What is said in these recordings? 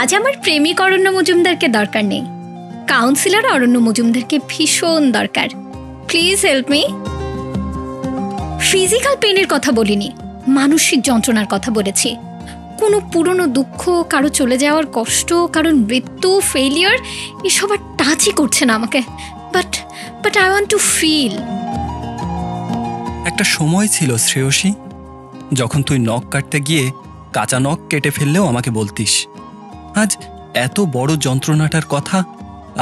আজ আমার প্রেমিক অরণ্য মজুমদারকে দরকার নেই, কাউন্সিলর অরণ্য মজুমদারকে ভীষণ দরকার। Please help me. ফিজিক্যাল পেনের কথা বলিনি, মানসিক যন্ত্রণার কথা বলেছি। কোনো পুরনো দুঃখ, কারো চলে যাওয়ার কষ্ট, কারোর মৃত্যু, ফেলিয়ার, এসব আর টাচই করছে না আমাকে। But I want to feel. একটা সময় ছিল শ্রেয়সী, যখন তুই নখ কাটতে গিয়ে কাঁচা নখ কেটে ফেললেও আমাকে বলতিস। আজ এত বড় যন্ত্রণাটার কথা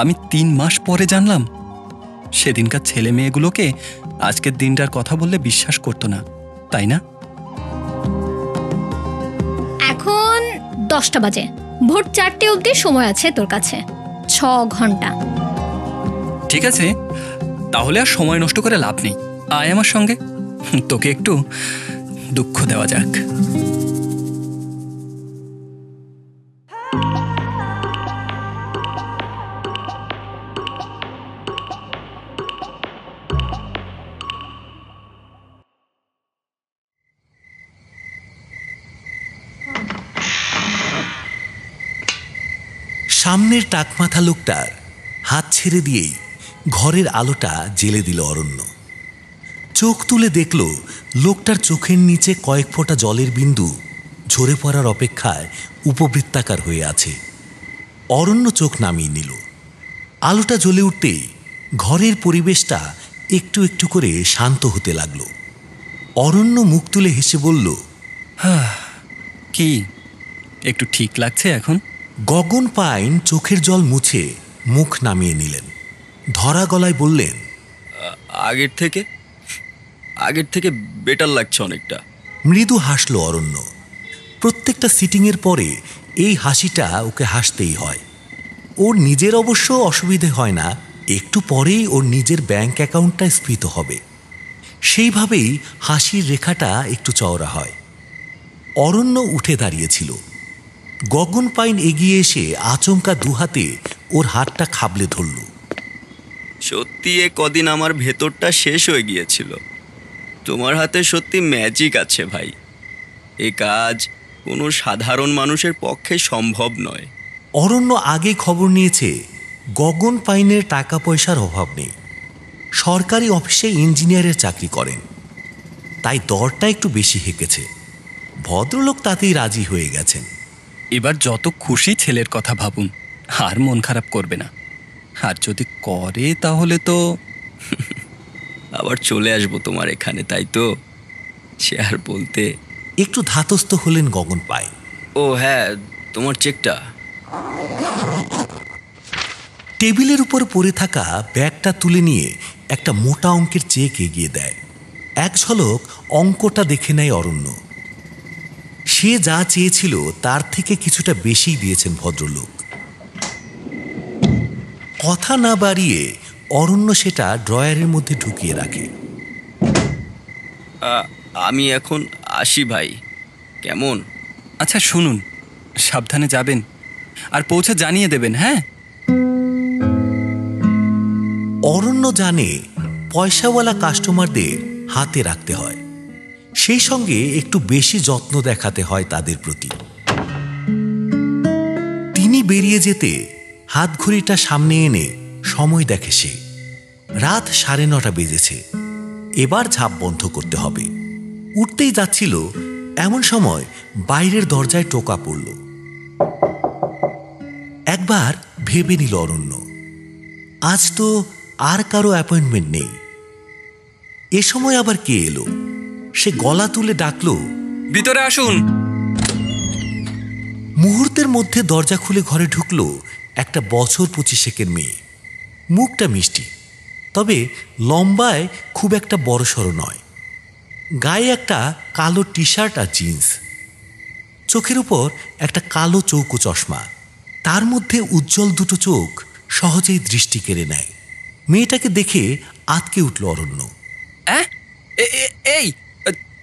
আমি 3 মাস পরে জানলাম। সেদিনকার ছেলে মেয়েগুলোকে আজকের দিনটার কথা বললে বিশ্বাস করতো না, তাই না? এখন 10টা বাজে, ভোর 4টে অবধি সময় আছে তোর কাছে, 6 ঘন্টা। ঠিক আছে, তাহলে আর সময় নষ্ট করে লাভ নেই, আয় আমার সঙ্গে, তোকে একটু দুঃখ দেওয়া যাক। সামনের টাকমাথা লোকটার হাত ছেড়ে দিয়েই ঘরের আলোটা জ্বেলে দিল অরণ্য। চোখ তুলে দেখল লোকটার চোখের নিচে কয়েক ফোঁটা জলের বিন্দু ঝরে পড়ার অপেক্ষায় উপবৃত্তাকার হয়ে আছে। অরণ্য চোখ নামিয়ে নিল। আলোটা জ্বলে উঠতেই ঘরের পরিবেশটা একটু একটু করে শান্ত হতে লাগলো। অরণ্য মুখ তুলে হেসে বলল, কি একটু ঠিক লাগছে এখন? গগন পাইন চোখের জল মুছে মুখ নামিয়ে নিলেন। ধরা গলায় বললেন, আগের থেকে বেটার লাগছে অনেকটা। মৃদু হাসল অরণ্য। প্রত্যেকটা সিটিংয়ের পরে এই হাসিটা ওকে হাসতেই হয়। ওর নিজের অবশ্য অসুবিধে হয় না, একটু পরেই ওর নিজের ব্যাংক অ্যাকাউন্টটা স্ফীত হবে, সেইভাবেই হাসির রেখাটা একটু চওড়া হয়। অরণ্য উঠে দাঁড়িয়েছিল। গগন পাইন এগিয়ে এসে আচমকা দুহাতে ওর হাতটা খাবলে ধরল। সত্যি এ কদিন আমার ভেতরটা শেষ হয়ে গিয়েছিল। তোমার হাতে সত্যি ম্যাজিক আছে ভাই। এ কাজ কোনো সাধারণ মানুষের পক্ষে সম্ভব নয়। অরণ্য আগে খবর নিয়েছে গগন পাইনের টাকা পয়সার অভাব নেই, সরকারি অফিসে ইঞ্জিনিয়ারের চাকরি করেন, তাই দরটা একটু বেশি হেঁকেছে। ভদ্রলোক তাতেই রাজি হয়ে গেছেন। এবার যত খুশি ছেলের কথা ভাবুন, আর মন খারাপ করবে না। আর যদি করে তাহলে তো আবার চলে আসবো তোমার এখানে, তাই তো? সে আর বলতে। একটু ধাতস্থ হলেন গগন পাইন। ও হ্যাঁ, তোমার চেকটা। টেবিলের উপর পড়ে থাকা ব্যাগটা তুলে নিয়ে একটা মোটা অঙ্কের চেক এগিয়ে দেয়। এক ঝলক অঙ্কটা দেখে নেয় অরণ্য। সে যা চেয়েছিল তার থেকে কিছুটা বেশি দিয়েছেন ভদ্রলোক। কথা না বাড়িয়ে অরণ্য সেটা ড্রয়ারের মধ্যে ঢুকিয়ে রাখে। আমি এখন আসি ভাই, কেমন? আচ্ছা শুনুন, সাবধানে যাবেন আর পৌঁছে জানিয়ে দেবেন, হ্যাঁ? অরণ্য জানে পয়সাওয়ালা কাস্টমারদের হাতে রাখতে হয়, সেই সঙ্গে একটু বেশি যত্ন দেখাতে হয় তাদের প্রতি। তিনি বেরিয়ে যেতে হাতঘড়িটা সামনে এনে সময় দেখে সে। রাত 9:30 বেজেছে। এবার ঝাঁপ বন্ধ করতে হবে। উঠতেই যাচ্ছিল এমন সময় বাইরের দরজায় টোকা পড়ল। একবার ভেবে নিল অরণ্য, আজ তো আর কারো অ্যাপয়েন্টমেন্ট নেই। এ সময় আবার কে এলো? সে গলা তুলে ডাকল, ভিতরে আসুন। মুহূর্তের মধ্যে দরজা খুলে ঘরে ঢুকল একটা বছর 25 মেয়ে। মুখটা মিষ্টি, তবে লম্বায় খুব একটা বড়সড় নয়। গায়ে একটা কালো টি শার্ট আর জিন্স, চোখের উপর একটা কালো চৌকো চশমা, তার মধ্যে উজ্জ্বল দুটো চোখ সহজেই দৃষ্টি কেড়ে নেয়। মেয়েটাকে দেখে আঁতকে উঠল অরণ্য। এই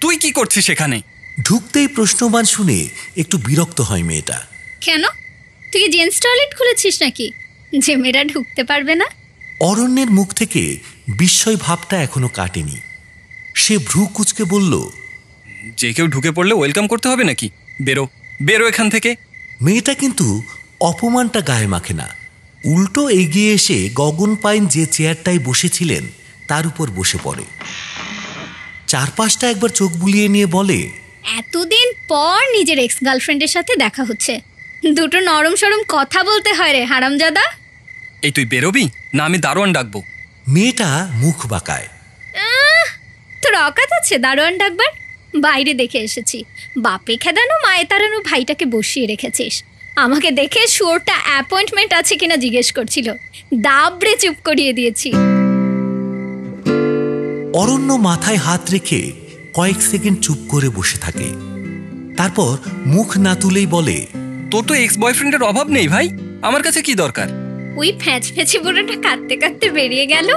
তুই কি করছিস এখানে? ঢুকতেই প্রশ্নবান শুনে একটু বিরক্ত হয় মেয়েটা। কেন, তুই কি জেন্টস টয়লেট খুলেছিস নাকি যে মেয়েরা ঢুকতে পারবে না? অরণ্যের মুখ থেকে বিস্ময় ভাবটা এখনো কাটেনি। সে ভ্রু কুঁচকে বলল, যে কেউ ঢুকে পড়লে ওয়েলকাম করতে হবে নাকি? বেরো বেরো এখান থেকে। মেয়েটা কিন্তু অপমানটা গায়ে মাখে না, উল্টো এগিয়ে এসে গগন পাইন যে চেয়ারটায় বসেছিলেন তার উপর বসে পড়ে। চারপাশটা একবার চোখ বুলিয়ে নিয়ে বলে, এতদিন পর নিজের এক্স গার্লফ্রেন্ডের সাথে দেখা হচ্ছে, দুটো নরম সরম কথা বলতে হয় রে হারামজাদা। এই তুই বেরোবি না আমি দারোয়ান ডাকবো? মেয়েটা মুখ বাঁকায়। তোর অকাত আছে দারোয়ান ডাকবার? বাইরে দেখে এসেছি, বাপে খেদানো মায়ে তাড়ানো ভাইটাকে বসিয়ে রেখেছিস। আমাকে দেখে শুয়োরটা অ্যাপয়েন্টমেন্ট আছে কিনা জিজ্ঞেস করছিল, দাবড়ে চুপ করিয়ে দিয়েছি। অরণ্য মাথায় হাত রেখে কয়েক সেকেন্ড চুপ করে বসে থাকে, তারপর মুখ না তুলেই বলে, তোর তো এক্স বয়ফ্রেন্ডের অভাব নেই ভাই, আমার কাছে কি দরকার? ওই ফ্যাঁচ ফ্যাঁচে বুড়োটা কাঁদতে কাঁদতে বেরিয়ে গেল,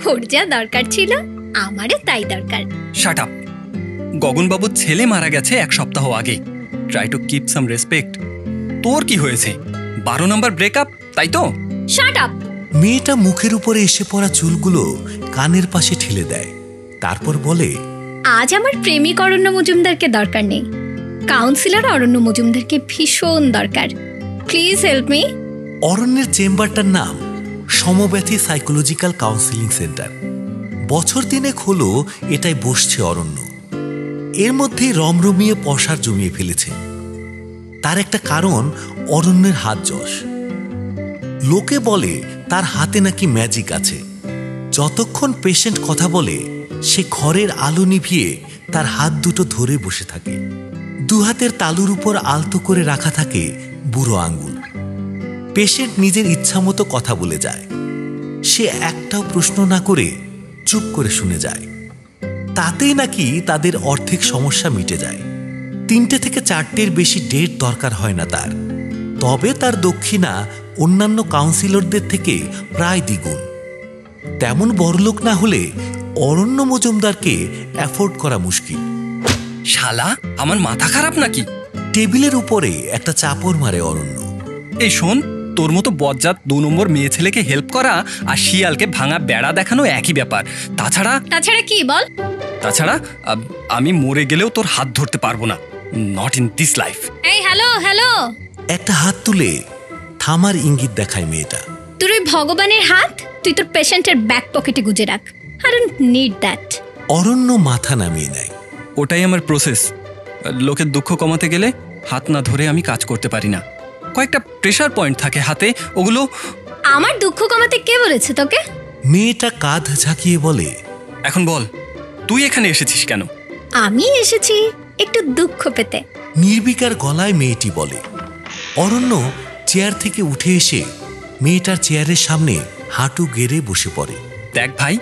ওর যা দরকার ছিল আমারও তাই দরকার। Shut up. গগনবাবুর ছেলে মারা গেছে 1 সপ্তাহ আগে। Try to keep some respect. তোর কি হয়েছে? 12 নম্বর ব্রেকআপ, তাই তো? Shut up. মেয়েটা মুখের উপরে এসে পড়া চুলগুলো কানের পাশে ঠেলে দেয়, তারপর বলে, আজ আমার প্রেমিক অরণ্য মজুমদারকে দরকার নেই, কাউন্সিলর অরণ্য মজুমদারকে ভীষণ দরকার। Please help me. অরণ্যের চেম্বারটার নাম সমব্যথী সাইকোলজিক্যাল কাউন্সিলিং সেন্টার। বছর 3 হলো এটাই বসছে অরণ্য। এর মধ্যেই রমরমিয়ে পসার জমিয়ে ফেলেছে। তার একটা কারণ অরণ্যের হাত যশ। লোকে বলে তার হাতে নাকি ম্যাজিক আছে। যতক্ষণ পেশেন্ট কথা বলে সে ঘরের আলো নিভিয়ে তার হাত দুটো ধরে বসে থাকে। 2 হাতের তালুর উপর আলতো করে রাখা থাকে বুড়ো আঙ্গুল। পেশেন্ট নিজের ইচ্ছামতো কথা বলে যায়, সে একটাও প্রশ্ন না করে চুপ করে শুনে যায়। তাতেই নাকি তাদের অর্ধেক সমস্যা মিটে যায়। 3টে থেকে 4টের বেশি ডেট দরকার হয় না তার। তবে তার দক্ষিণা অন্যান্য কাউন্সিলরদের থেকে প্রায় দ্বিগুণ। তেমন বড়লোক না হলে অরণ্য মজুমদারকে অ্যাফোর্ড করা মুশকিল। শালা, আমার মাথা খারাপ নাকি? টেবিলের উপরে একটা চাপড় মারে অরণ্য। এই শোন, তোর মতো বজ্জাত 2 নম্বর মেয়ে ছেলেকে হেল্প করা আর শিয়ালকে ভাঙা বেড়া দেখানো একই ব্যাপার। তাছাড়া কি বল? তাছাড়া আমি মরে গেলেও তোর হাত ধরতে পারবো না। Not in this life. এই হ্যালো হ্যালো। একটা হাত তুলে থামার ইঙ্গিত দেখায় মেয়েটা। তোর ওই ভগবানের হাত তুই তোর পেশেন্টের ব্যাক পকেটে গুজে রাখ। I don't need that. Aranya মাথা নামিয়ে নেয়। ওটাই আমার প্রসেস। লোকের দুঃখ কমাতে গেলে হাত না ধরে আমি কাজ করতে পারি না। কয়েকটা প্রেসার পয়েন্ট থাকে হাতে, ওগুলো। আমার দুঃখ কমাতে কে বলেছে তোকে? মেয়েটা কাঁধ ঝাঁকিয়ে বলে, এখন বল, তুই এখানে এসেছিস কেন? আমি এসেছি একটু দুঃখ পেতে। নির্বিকার গলায় মেয়েটি বলে। অরণ্য চেয়ার থেকে উঠে এসে মেয়েটার চেয়ারের সামনে হাঁটু গেড়ে বসে পড়ে। দেখ ভাই,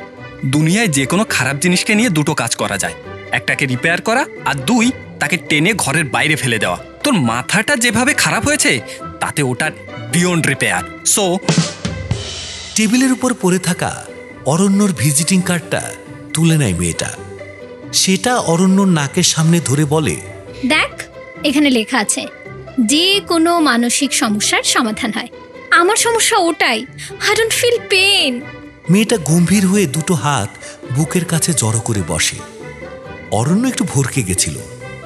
দুনিয়ায় যে কোনো খারাপ জিনিসকে নিয়ে 2টো কাজ করা যায়। একটাকে রিপেয়ার করা, আর 2 তাকে টেনে ঘরের বাইরে ফেলে দেওয়া। তোর মাথাটা যেভাবে খারাপ হয়েছে তাতে ওটা বিয়ন্ড রিপেয়ার। সো টেবিলের উপর পড়ে থাকা অরণ্যর ভিজিটিং কার্ডটা তুলে নেয় মেয়েটা। সেটা অরণ্যর নাকের সামনে ধরে বলে, দেখ, এখানে লেখা আছে যে কোনো মানসিক সমস্যার সমাধান হয়। আমার সমস্যা ওটাই। I don't feel pain. মেয়েটা গম্ভীর হয়ে 2টো হাত বুকের কাছে জড়ো করে বসে। অরণ্য একটু ভরকে গেছিল,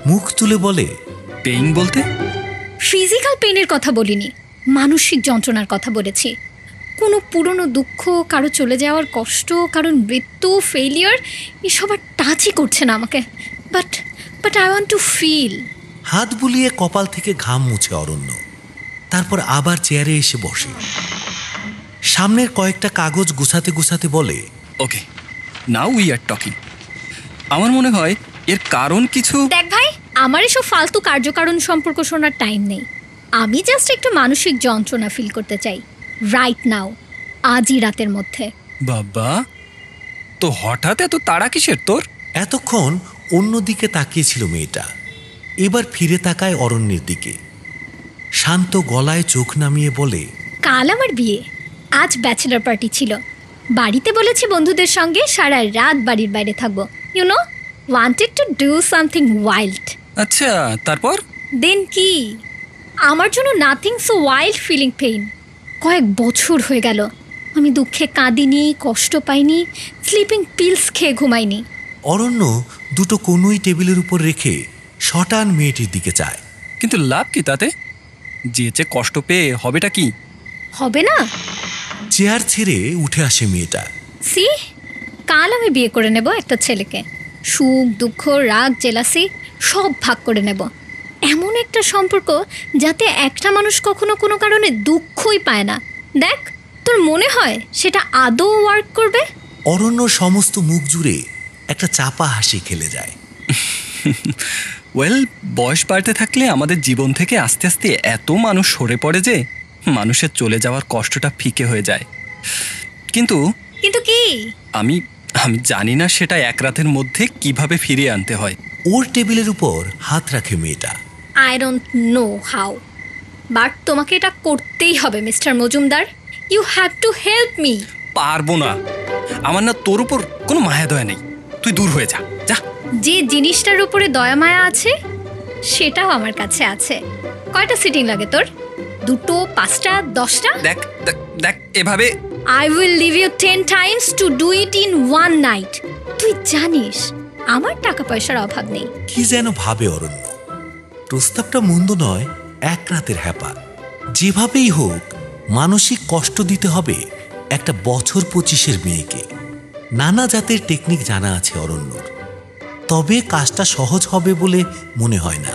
মুখ তুলে বলে, পেইন বলতে? ফিজিক্যাল পেইনের কথা বলিনি, মানসিক যন্ত্রণার কথা বলেছি। কোনো পুরনো দুঃখ, কারো চলে যাওয়ার কষ্ট, কারণ মৃত্যু, ফেলিয়ার, এসব আর টাচই করছে না আমাকে। But I want to feel. হাত বুলিয়ে কপাল থেকে ঘাম মুছে অরণ্য, তারপর আবার চেয়ারে এসে বসে। সামনের কয়েকটা কাগজ গুছাতে গুছাতে বলে, ওকে, নাও উই আর টকিং। আমার মনে হয় এর কারণ কিছু। দেখ ভাই, আমার এসব ফালতু কার্যকারণ সম্পর্ক শোনার টাইম নেই। আমি জাস্ট একটু মানসিক যন্ত্রণা ফিল করতে চাই, রাইট নাও, আজই রাতের মধ্যে। বাবা, তো হঠাৎ এত তাড়া কিসের তোর? এতক্ষণ অন্যদিকে তাকিয়েছিল মেয়েটা, এবার ফিরে তাকায় অরণ্যের দিকে। শান্ত গলায় চোখ নামিয়ে বলে, কাল আমার বিয়ে, আজ ব্যাচেলর পার্টি ছিল। বাড়িতে বলেছি বন্ধুদের সঙ্গে সারা রাত বাড়ির বাইরে থাকবো। You know, wanted to do something wild. আচ্ছা, তারপর? দেন কি, আমার জন্য nothing so wild feeling pain. কয়েক বছর হয়ে গেল আমি দুঃখে কাঁদিনি, কষ্ট পাইনি, স্লিপিং পিলস খেয়ে ঘুমাইনি। অরণ্য 2টো কনুই টেবিলের উপর রেখে শটান মেয়েটির দিকে চায়। কিন্তু লাভ কি তাতে? যেচে কষ্ট পেয়ে হবেটা কি? হবে না? চেয়ার ছেড়ে উঠে আসে মেয়েটা। সি, কাল আমি বিয়ে করে নেব একটা ছেলেকে। সুখ দুঃখ রাগ জেলাসি সব ভাগ করে নেব। এমন একটা সম্পর্ক যাতে একটা মানুষ কখনো কোনো কারণে দুঃখই পায় না। দেখ, তোর মনে হয় সেটা আদৌ ওয়ার্ক করবে? অরণ্য সমস্ত মুখ জুড়ে একটা চাপা হাসি খেলে যায়। ওয়েল, বয়স বাড়তে থাকলে আমাদের জীবন থেকে আস্তে আস্তে এত মানুষ সরে পড়ে যে মানুষের চলে যাওয়ার কষ্টটা ফিকে হয়ে যায়। কিন্তু কিন্তু কি? আমি আমি জানি না সেটা এক রাতের মধ্যে কিভাবে ফিরিয়ে আনতে হয়। ওর টেবিলের উপর হাত রাখে মেয়েটা। I don't know how, but তোমাকে এটা করতেই হবে mister Majumdar. You have to help me. পারবো না, আমার না তোর উপর কোনো মায়া দয়া নেই। তুই দূর হয়ে যা, যা। যে জিনিসটার উপরে দয়া মায়া আছে সেটাও আমার কাছে আছে। কয়টা সিটিং লাগে তোর? 2, 5টা, 10টা? দেখ দেখ দেখ, এভাবে I will leave you 10 times to do it in one night. তুই জানিস আমার টাকা পয়সার অভাব নেই। কি যেন ভাবে অরণ্য। প্রস্তাবটা মন্দ নয়, এক রাতের হ্যাপা। যেভাবেই হোক মানসিক কষ্ট দিতে হবে একটা বছর 25-এর মেয়েকে। নানা জাতের টেকনিক জানা আছে অরণ্যর, তবে কাজটা সহজ হবে বলে মনে হয় না।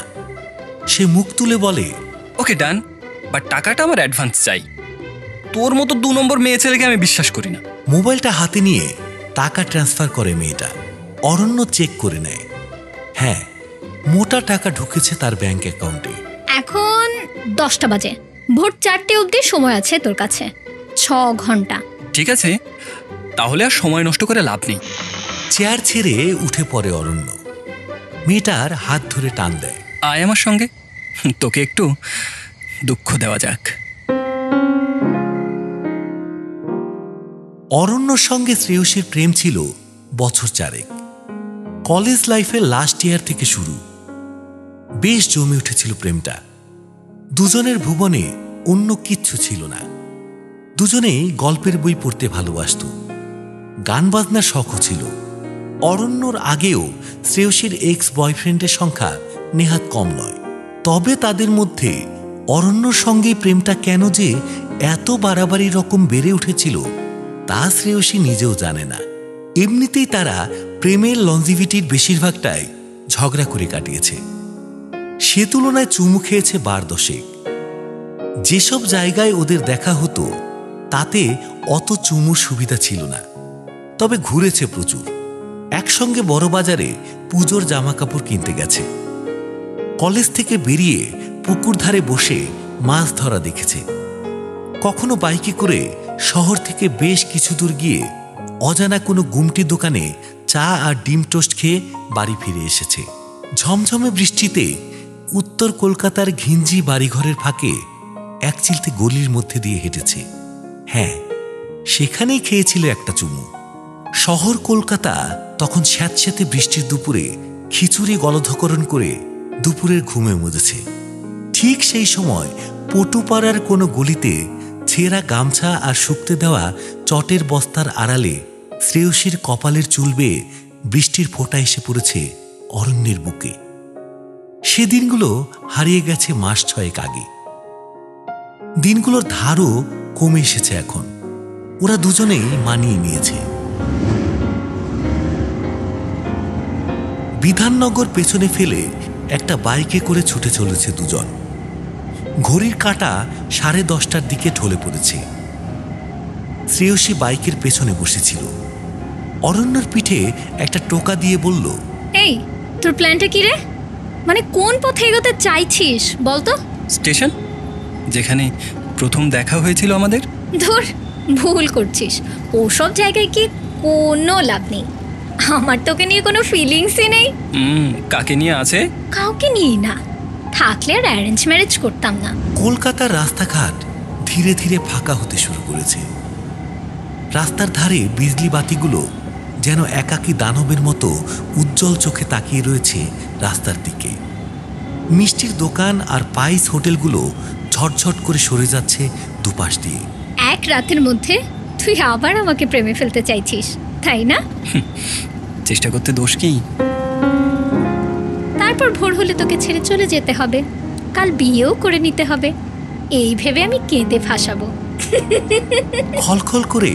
সে মুখ তুলে বলে, ওকে ডান, বাট টাকাটা আমার অ্যাডভান্স চাই। তোর মতো 2 নম্বর মেয়ে ছেলেকে আমি বিশ্বাস করি না। মোবাইলটা হাতে নিয়ে টাকা ট্রান্সফার করে মেয়েটা। অরণ্য চেক করে নেয়, হ্যাঁ, মোটা টাকা ঢুকেছে তার ব্যাংক অ্যাকাউন্টে। এখন 10টা বাজে, ভোর 4টে অবধি সময় আছে তোর কাছে। 6 ঘন্টা। ঠিক আছে, তাহলে আর সময় নষ্ট করে লাভ নেই। চেয়ার ছেড়ে উঠে পড়ে অরণ্য। মেয়েটার হাত ধরে টান দেয়। আয় আমার সঙ্গে, তোকে একটু দুঃখ দেওয়া যাক। অরণ্যর সঙ্গে শ্রেয়সীর প্রেম ছিল বছর 4। কলেজ লাইফের লাস্ট ইয়ার থেকে শুরু। বেশ জমে উঠেছিল প্রেমটা। দুজনের ভুবনে অন্য কিচ্ছু ছিল না। দুজনেই গল্পের বই পড়তে ভালোবাসত। গান বাজনার শখও ছিল। অরণ্যর আগেও শ্রেয়সীর এক্স বয়ফ্রেন্ডের সংখ্যা নেহাত কম নয়। তবে তাদের মধ্যে অরণ্যর সঙ্গে প্রেমটা কেন যে এত বাড়াবাড়ি রকম বেড়ে উঠেছিল তা শ্রেয়সী নিজেও জানে না। এমনিতেই তারা প্রেমের লঞ্জিভিটির বেশিরভাগটাই ঝগড়া করে কাটিয়েছে। সে তুলনায় চুমু খেয়েছে 12-10। যেসব জায়গায় ওদের দেখা হতো তাতে অত চুমুর সুবিধা ছিল না, তবে ঘুরেছে প্রচুর। একসঙ্গে বড় বাজারে পুজোর জামাকাপড় কিনতে গেছে। কলেজ থেকে বেরিয়ে পুকুর ধারে বসে মাছ ধরা দেখেছে। কখনো বাইকে করে শহর থেকে বেশ কিছু দূর গিয়ে অজানা কোনো গুমটি দোকানে চা আর ডিম টোস্ট খেয়ে বাড়ি ফিরে এসেছে। ঝমঝমে বৃষ্টিতে উত্তর কলকাতার ঘিঞ্জি বাড়িঘরের ফাঁকে এক চিলতে গলির মধ্যে দিয়ে হেঁটেছে। হ্যাঁ, সেখানেই খেয়েছিল একটা চুমু। শহর কলকাতা তখন স্যাঁতস্যাঁতে বৃষ্টির দুপুরে খিচুড়ি গলধকরণ করে দুপুরের ঘুমে মজেছে। ঠিক সেই সময় পটুপাড়ার কোনো গলিতে ছেঁড়া গামছা আর শুকতে দেওয়া চটের বস্তার আড়ালে শ্রেয়সীর কপালের চুল বেয়ে বৃষ্টির ফোঁটা এসে পড়েছে অরণ্যের বুকে। সেদিনগুলো হারিয়ে গেছে মাস 6 আগে। দিনগুলোর ধারও কমে এসেছে এখন। ওরা দুজনেই মানিয়ে নিয়েছে। বিধাননগর পেছনে ফেলে একটা বাইকে করে ছুটে চলেছে দুজন। ঘড়ির কাঁটা 10:30টার দিকে ঢলে পড়েছে। শ্রেয়সী বাইকের পেছনে বসেছিল। অরণ্যর পিঠে একটা টোকা দিয়ে বলল, এই, তোর প্ল্যানটা কি রে? মানে কোন পথে এগোতে চাইছিস বলতো? স্টেশন, যেখানে প্রথম দেখা হয়েছিল আমাদের। ধুর, ভুল করছিস। ওসব জায়গায় কি কোনো লাভ নেই। আমার তোকে নিয়ে কোনো ফিলিংসই নেই। কাকে নিয়ে আছে? কাউকে নিয়ে না, থাকলে আর অ্যারেঞ্জ ম্যারেজ করতাম না। কলকাতার রাস্তাঘাট ধীরে ধীরে ফাঁকা হতে শুরু করেছে। রাস্তার ধারে বিজলি বাতিগুলো যেন একাকী দানবের মতো উজ্জ্বল চোখে তাকিয়ে রয়েছে রাস্তার দিকে। মিষ্টির দোকান আর পাইস হোটেলগুলো ঝটঝট করে সরে যাচ্ছে দুপাশ দিয়ে। এক রাতের মধ্যে তুই আবার আমাকে প্রেমে ফেলতে চাইছিস, তাই না? চেষ্টা করতে দোষ কি? তারপর ভোর হলে তোকে ছেড়ে চলে যেতে হবে। কাল বিয়েও করে নিতে হবে। এই ভেবে আমি কেঁদে ফাঁসাবো। খলখল করে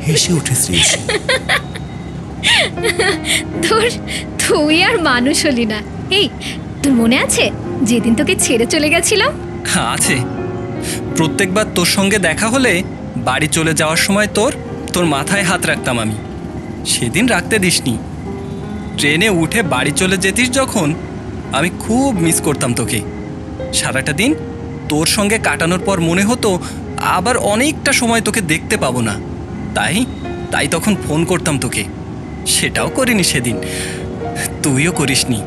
হেসে ওঠে শ্রেয়সী। তুই আর মানুষ হলি না। এই, তোর মনে আছে যেদিন তোকে ছেড়ে চলে গেছিলাম? আছে। প্রত্যেকবার তোর সঙ্গে দেখা হলে বাড়ি চলে যাওয়ার সময় তোর মাথায় হাত রাখতাম আমি। সেদিন রাখতে দিসনি। ট্রেনে উঠে বাড়ি চলে যেতিস যখন, আমি খুব মিস করতাম তোকে। সারাটা দিন তোর সঙ্গে কাটানোর পর মনে হতো আবার অনেকটা সময় তোকে দেখতে পাবো না। তাই তখন ফোন করতাম তোকে। সেটাও করিনি সেদিন, তুইও করিসনি।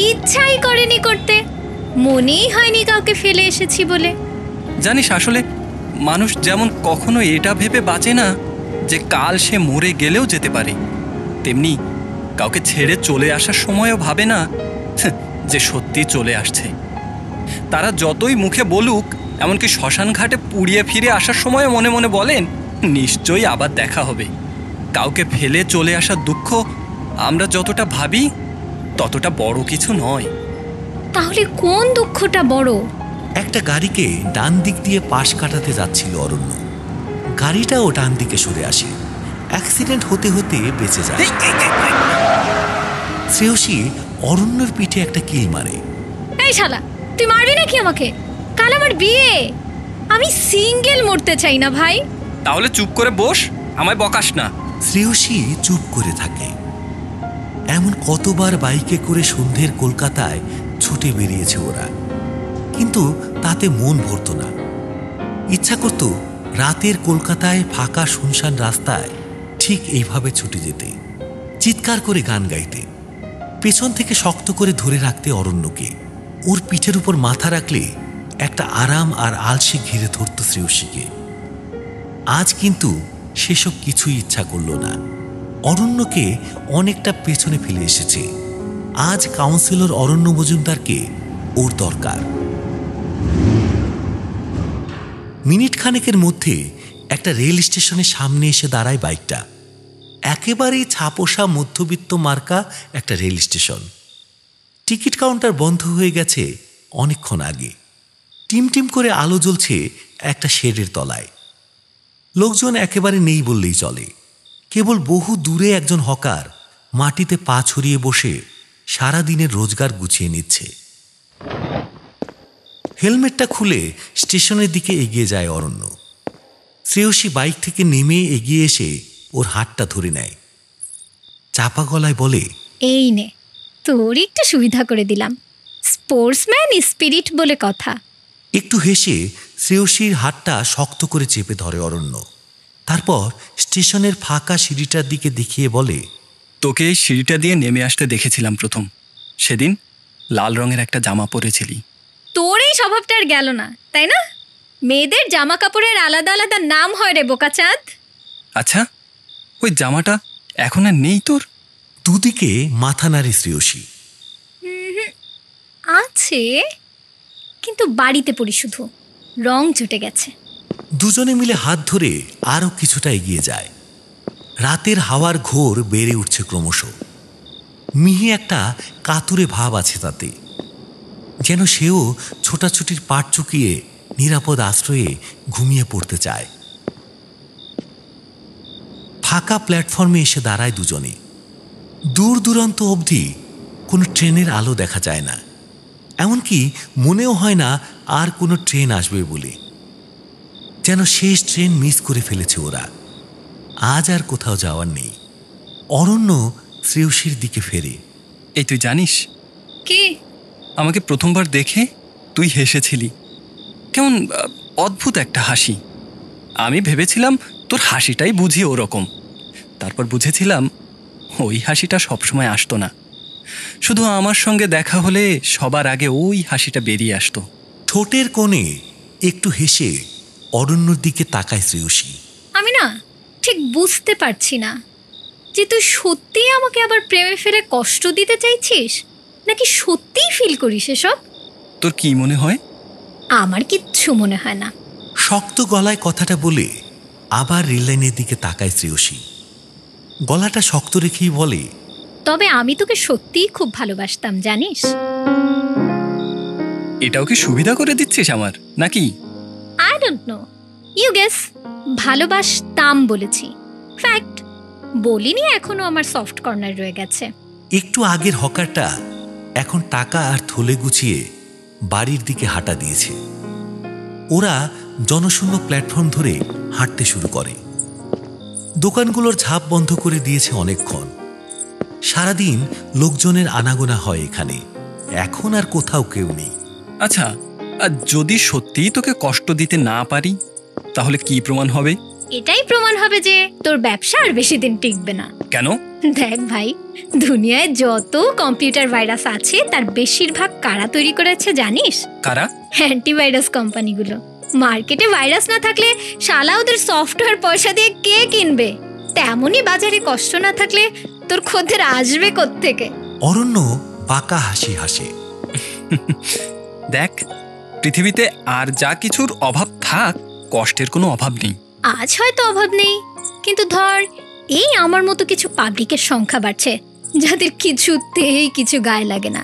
ইচ্ছাই করেনি করতে, মনেই হয়নি কাউকে ফেলে এসেছি বলে। জানিস, আসলে মানুষ যেমন কখনো এটা ভেবে বাঁচে না যে কাল সে মরে গেলেও যেতে পারে, তেমনি কাউকে ছেড়ে চলে আসার সময়ও ভাবে না যে সত্যি চলে আসছে। তারা যতই মুখে বলুক, এমনকি শ্মশান ঘাটে পুড়িয়ে ফিরে আসার সময়ও মনে মনে বলেন নিশ্চয়ই আবার দেখা হবে। কাউকে ফেলে চলে আসার দুঃখ আমরা যতটা ভাবি ততটা বড় কিছু নয়। তাহলে কোন দুঃখটা বড়? একটা গাড়িকে ডান দিক দিয়ে পাশ কাটাতে যাচ্ছিল অরণ্য। গাড়িটাও ডান দিকে সরে আসে। অ্যাক্সিডেন্ট হতে হতে বেঁচে যায়। শ্রেয়সী অরণ্যর পিঠে একটা কিল মারে। এই শালা, তুই মারবি নাকি আমাকে? কাল আমার বিয়ে, আমি সিঙ্গেল মরতে চাই না ভাই। তাহলে চুপ করে বস, আমায় বকাস না। শ্রেয়সী চুপ করে থাকে। এমন কতবার বাইকে করে সন্ধ্যের কলকাতায় ছুটে বেরিয়েছে ওরা, কিন্তু তাতে মন ভরত না। ইচ্ছা করত রাতের কলকাতায় ফাঁকা শুনশান রাস্তায় ঠিক এইভাবে ছুটে যেতে, চিৎকার করে গান গাইতে, পেছন থেকে শক্ত করে ধরে রাখতে অরণ্যকে। ওর পিঠের উপর মাথা রাখলে একটা আরাম আর আলসে ঘিরে ধরত শ্রেয়সীকে। আজ কিন্তু সেসব কিছুই ইচ্ছা করল না। অরণ্যকে অনেকটা পেছনে ফেলে এসেছে। আজ কাউন্সিলর অরণ্য মজুমদারকে ওর দরকার। মিনিট খানেকের মধ্যে একটা রেল স্টেশনের সামনে এসে দাঁড়ায় বাইকটা। একেবারেই ছাপোষা মধ্যবিত্ত মার্কা একটা রেল স্টেশন। টিকিট কাউন্টার বন্ধ হয়ে গেছে অনেকক্ষণ আগে। টিমটিম করে আলো জ্বলছে একটা শেডের তলায়। লোকজন একেবারে নেই বললেই চলে। কেবল বহু দূরে একজন হকার মাটিতে পা ছড়িয়ে বসে সারা দিনের রোজগার গুছিয়ে নিচ্ছে। হেলমেটটা খুলে স্টেশনের দিকে এগিয়ে যায় অরণ্য। শ্রেয়সী বাইক থেকে নেমে এগিয়ে এসে ওর হাতটা ধরে নেয়। চাপা গলায় বলে, এই নে, তোর একটু সুবিধা করে দিলাম। স্পোর্টসম্যান স্পিরিট বলে কথা। একটু হেসে শ্রেয়সীর হাতটা শক্ত করে চেপে ধরে অরণ্য। তারপর স্টেশনের ফাঁকা সিঁড়িটার দিকে দেখিয়ে বলে, তোকে এই সিঁড়িটা দিয়ে নেমে আসতে দেখেছিলাম প্রথম সেদিন। লাল রঙের একটা জামা পরেছিলি। তোর এই স্বভাবটা আর গেল না, তাই না? মেয়েদের জামা কাপড়ের আলাদা আলাদা নাম হয় রে বোকাচাঁদ। আচ্ছা, ওই জামাটা এখন আর নেই তোর? দুদিকে মাথা নাড়ে শ্রেয়সী। আছে, কিন্তু বাড়িতে পড়ি শুধু, রং চটে গেছে। দুজনে মিলে হাত ধরে আরো কিছুটা এগিয়ে যায়। রাতের হাওয়ার ঘোর বেড়ে উঠছে ক্রমশ। মিহি একটা কাতুরে ভাব আছে তাতে, যেন সেও ছোটাছুটির পাট চুকিয়ে নিরাপদ আশ্রয়ে ঘুমিয়ে পড়তে চায়। ফাঁকা প্ল্যাটফর্মে এসে দাঁড়ায় দুজনে। দূর দূরান্ত অবধি কোনো ট্রেনের আলো দেখা যায় না, এমনকি মনেও হয় না আর কোনো ট্রেন আসবে বলে। যেন শেষ ট্রেন মিস করে ফেলেছে ওরা। আজ আর কোথাও যাওয়ার নেই। অরণ্য শ্রেয়সীর দিকে ফেরে। এই তুই জানিস কি? আমাকে প্রথমবার দেখে তুই হেসেছিলি, কেমন অদ্ভুত একটা হাসি। আমি ভেবেছিলাম তোর হাসিটাই বুঝি ওরকম। তারপর বুঝেছিলাম ওই হাসিটা সবসময় আসতো না, শুধু আমার সঙ্গে দেখা হলে সবার আগে ওই হাসিটা বেরিয়ে আসতো। ঠোঁটের কোণে একটু হেসে অরণ্যর দিকে তাকায় শ্রেয়সী। আমি না ঠিক বুঝতে পারছি না যে তুই সত্যিই আমাকে আবার প্রেমে ফেলে কষ্ট দিতে চাইছিস, নাকি সত্যিই ফিল করিস এসব? তোর কি মনে হয়? আমার কিচ্ছু মনে হয় না। শক্ত গলায় কথাটা বলে আবার রেললাইনের দিকে তাকায় শ্রেয়সী। গলাটা শক্ত রেখেই বলে, তবে আমি তোকে সত্যিই খুব ভালোবাসতাম, জানিস? এটাও কি সুবিধা করে দিচ্ছিস আমার নাকি? I don't know, you guess. ভালোবাসতাম বলেছি, ফ্যাক্ট বলিনি। এখনো আমার সফট কর্নার রয়ে গেছে। একটু আগের হকারটা এখন টাকা আর থলে গুছিয়ে বাড়ির দিকে হাঁটা দিয়েছে। ওরা জনশূন্য প্ল্যাটফর্ম ধরে হাঁটতে শুরু করে। দোকানগুলোর ঝাঁপ বন্ধ করে দিয়েছে অনেকক্ষণ। সারাদিন লোকজনের আনাগোনা হয় এখানে, এখন আর কোথাও কেউ নেই। আচ্ছা, আর যদি সত্যিই তোকে কষ্ট দিতে না পারি তাহলে কি প্রমাণ হবে? এটাই প্রমাণ হবে যে তোর ব্যবসা আর বেশি দিন টিকবে না। কেন? দেখ ভাই, দুনিয়ায় যত কম্পিউটার ভাইরাস আছে তার বেশিরভাগ কারা তৈরি করেছে জানিস? কারা? অ্যান্টিভাইরাস কোম্পানিগুলো। মার্কেটে ভাইরাস না থাকলে শালা ওদের সফটওয়্যার পয়সা দিয়ে কে কিনবে? তেমনই বাজারে কষ্ট না থাকলে তোর খদ্দের আসবে কোত্থেকে? অরণ্য বাঁকা হাসি হাসে। দেখ, পৃথিবীতে আর যা কিছুর অভাব থাক, কষ্টের কোনো অভাব নেই। আজ হয়তো অভাব নেই, কিন্তু ধর এই আমার মতো কিছু পাবলিকের সংখ্যা বাড়ছে যাদের কিছুতেই কিছু গায়ে লাগে না।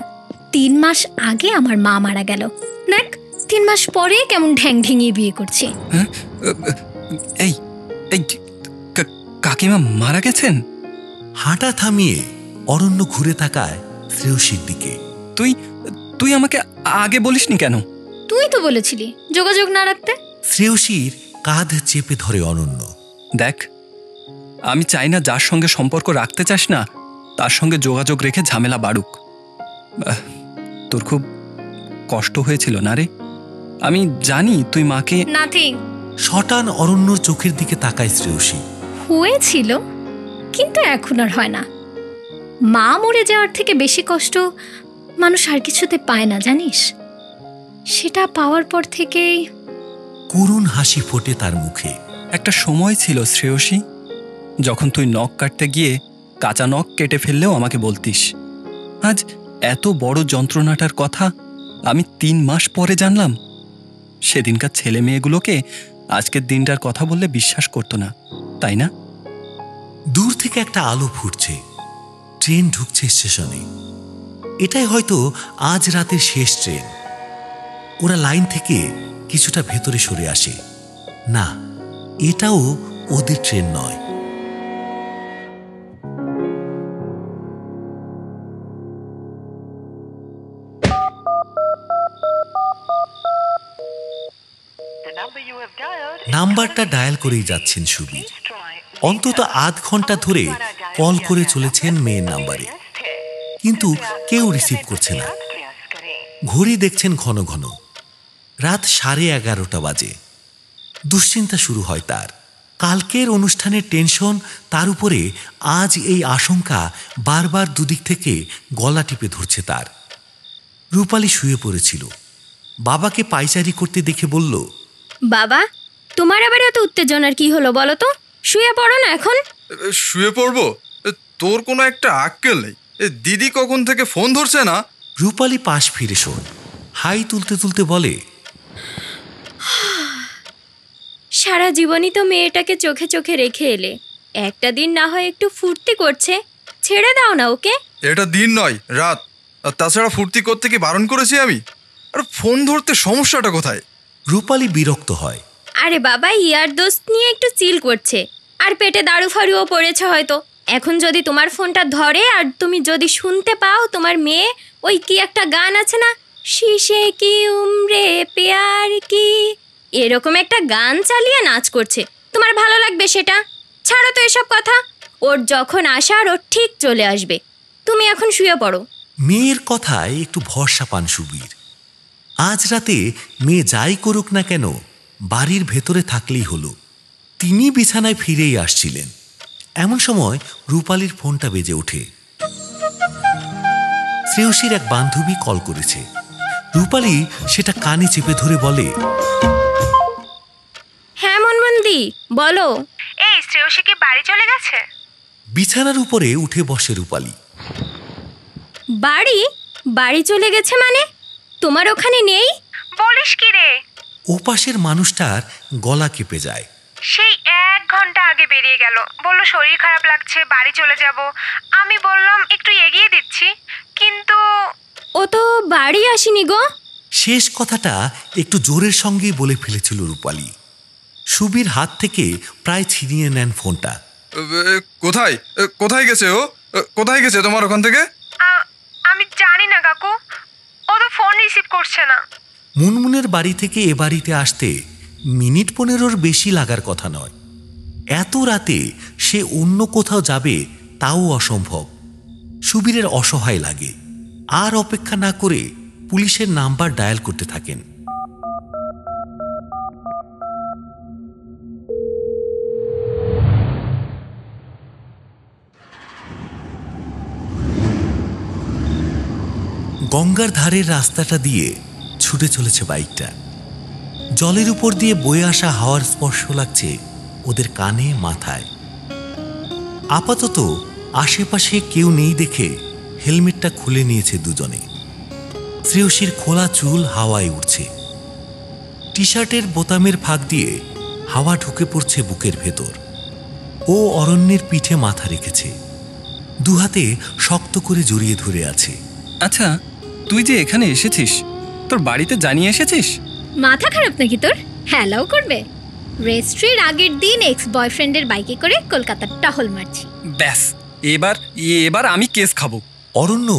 3 মাস আগে আমার মা মারা গেল, দেখ 3 মাস পরে কেমন ঢ্যাং ঢেঙিয়ে বিয়ে করছে। হ্যাঁ? এই এই কাকিমা মারা গেছেন? হাঁটা থামিয়ে অরণ্য ঘুরে তাকায় শ্রেয়সীর দিকে। তুই তুই আমাকে আগে বলিসনি কেন? তুই তো বলেছিলি যোগাযোগ না রাখতে। শ্রেয়সীর কাঁধ চেপে ধরে অনন্য। দেখ, আমি চাই না যার সঙ্গে সম্পর্ক রাখতে চাস না তার সঙ্গে যোগাযোগ রেখে ঝামেলা বাড়ুক। তোর খুব কষ্ট হয়েছিল না রে? আমি জানি তুই মাকে। নাথিং। শটান অরণ্যর চোখের দিকে তাকায় শ্রেয়সী। হয়েছিল, কিন্তু এখন আর হয় না। মা মরে যাওয়ার থেকে বেশি কষ্ট মানুষ আর কিছুতে পায় না জানিস। সেটা পাওয়ার পর থেকেই করুণ হাসি ফোটে তার মুখে। একটা সময় ছিল শ্রেয়সী, যখন তুই নখ কাটতে গিয়ে কাঁচা নখ কেটে ফেললেও আমাকে বলতিস। আজ এত বড় যন্ত্রণাটার কথা আমি 3 মাস পরে জানলাম। সেদিনকার ছেলে মেয়েগুলোকে আজকের দিনটার কথা বললে বিশ্বাস করতো না, তাই না? দূর থেকে একটা আলো ফুটছে, ট্রেন ঢুকছে স্টেশনে। এটাই হয়তো আজ রাতের শেষ ট্রেন। ওরা লাইন থেকে কিছুটা ভেতরে সরে আসে। না, এটাও ওদের ট্রেন নয়। নাম্বারটা ডায়াল করেই যাচ্ছেন সুবীর। অন্তত আধ ঘন্টা ধরে কল করে চলেছেন মেয়ের নাম্বারে, কিন্তু কেউ রিসিভ করছে না। ঘড়ি দেখছেন ঘন ঘন, রাত 11:30 বাজে। দুশ্চিন্তা শুরু হয় তার। কালকের অনুষ্ঠানের টেনশন, তার উপরে আজ এই আশঙ্কা বারবার দুদিক থেকে গলা টিপে ধরছে তার। রূপালী শুয়ে পড়েছিল। বাবাকে পায়চারি করতে দেখে বলল, বাবা, তোমার আবার এত উত্তেজনার কি হলো বলো তো? শুয়ে পড়ো না এখন। শুয়ে পড়বো? তোর কোনো একটা আক্কেল নেই। দিদি কখন থেকে ফোন ধরছে না। রূপালী পাশ ফিরে শোন, হাই তুলতে তুলতে বলে, সারা জীবনই তো মেয়েটাকে চোখে চোখে রেখে এলে, একটা দিন না হয় একটু ফুর্তি করছে, ছেড়ে দাও না ওকে। এটা দিন নয়, রাত। আর তাছাড়া ফুর্তি করতে কি বারণ করেছি আমি? আর ফোন ধরতে সমস্যাটা কোথায়? রূপালী বিরক্ত হয়। আরে বাবা, ইয়ার দোস্ত নিয়ে একটু চিল করছে, আর পেটে দারু ফারুও পড়েছে হয়তো। এখন যদি তোমার ফোনটা ধরে আর তুমি যদি শুনতে পাও তোমার মেয়ে ওই কি একটা গান আছে না, শিশে কি উমরে পেয়ার কি, এরকম একটা গান চালিয়ে নাচ করছে, তোমার ভালো লাগবে সেটা? ছাড়ো তো এসব কথা, ওর যখন আসার ও ঠিক চলে আসবে। তুমি এখন শুয়ে পড়ো। মেয়ের কথায় একটু ভরসা পান সুবীর। আজ রাতে মেয়ে যাই করুক না কেন, বাড়ির ভেতরে থাকলেই হলো। তিনি বিছানায় ফিরেই আসছিলেন, এমন সময় রূপালীর ফোনটা বেজে ওঠে। শ্রেয়সীর এক বান্ধবী কল করেছে। রূপালী সেটা কানে চেপে ধরে বলে, হ্যাঁ মনমন্দি, বলো। এই শ্রেয়সী কি বাড়ি চলে গেছে? বিছানার উপরে উঠে বসে রূপালী। বাড়ি? বাড়ি চলে গেছে মানে? তোমার ওখানে নেই? বলিস কি রে? ওপাশের মানুষটার গলা কেঁপে যায়। সেই 1 ঘন্টা আগে বেরিয়ে গেল, বলল শরীর খারাপ লাগছে, বাড়ি চলে যাব। আমি বললাম একটু এগিয়ে দিচ্ছি, কিন্তু ও তো বাড়ি আসেনি গো। শেষ কথাটা একটু জোরের সঙ্গেই বলে ফেলেছিল রূপালী। সুবীর হাত থেকে প্রায় ছিনিয়ে নেন ফোনটা। কোথায় কোথায় গেছে ও? কোথায় গেছে তোমার ওখান থেকে? আমি জানি না কাকু, ও তো ফোন রিসিভ করছে না। মুনমুনের বাড়ি থেকে এ বাড়িতে আসতে মিনিট 15-র বেশি লাগার কথা নয়। এত রাতে সে অন্য কোথাও যাবে তাও অসম্ভব। সুবীরের অসহায় লাগে, আর অপেক্ষা না করে পুলিশের নাম্বার ডায়াল করতে থাকেন। গঙ্গার ধারের রাস্তাটা দিয়ে ছুটে চলেছে বাইকটা। জলের উপর দিয়ে বয়ে আসা হাওয়ার স্পর্শ লাগছে ওদের কানে মাথায়। আপাতত আশেপাশে কেউ নেই দেখে হেলমেটটা খুলে নিয়েছে দুজনে। শ্রেয়সীর খোলা চুল হাওয়ায় উঠছে। টি শার্টের বোতামের ফাঁক দিয়ে হাওয়া ঢুকে পড়ছে বুকের ভেতর। ও অরণ্যের পিঠে মাথা রেখেছে, দুহাতে শক্ত করে জড়িয়ে ধরে আছে। আচ্ছা, তুই যে এখানে এসেছিস, তোর বাড়িতে জানিয়ে এসেছিস? মাথা খারাপ নাকি তোর? হ্যালাও করবে? রেজিস্ট্রির আগের দিন এক্স বয়ফ্রেন্ডের বাইকে করে কলকাতার টহল মারছি। ব্যাস, এবার আমি কেস খাবো। অরণ্য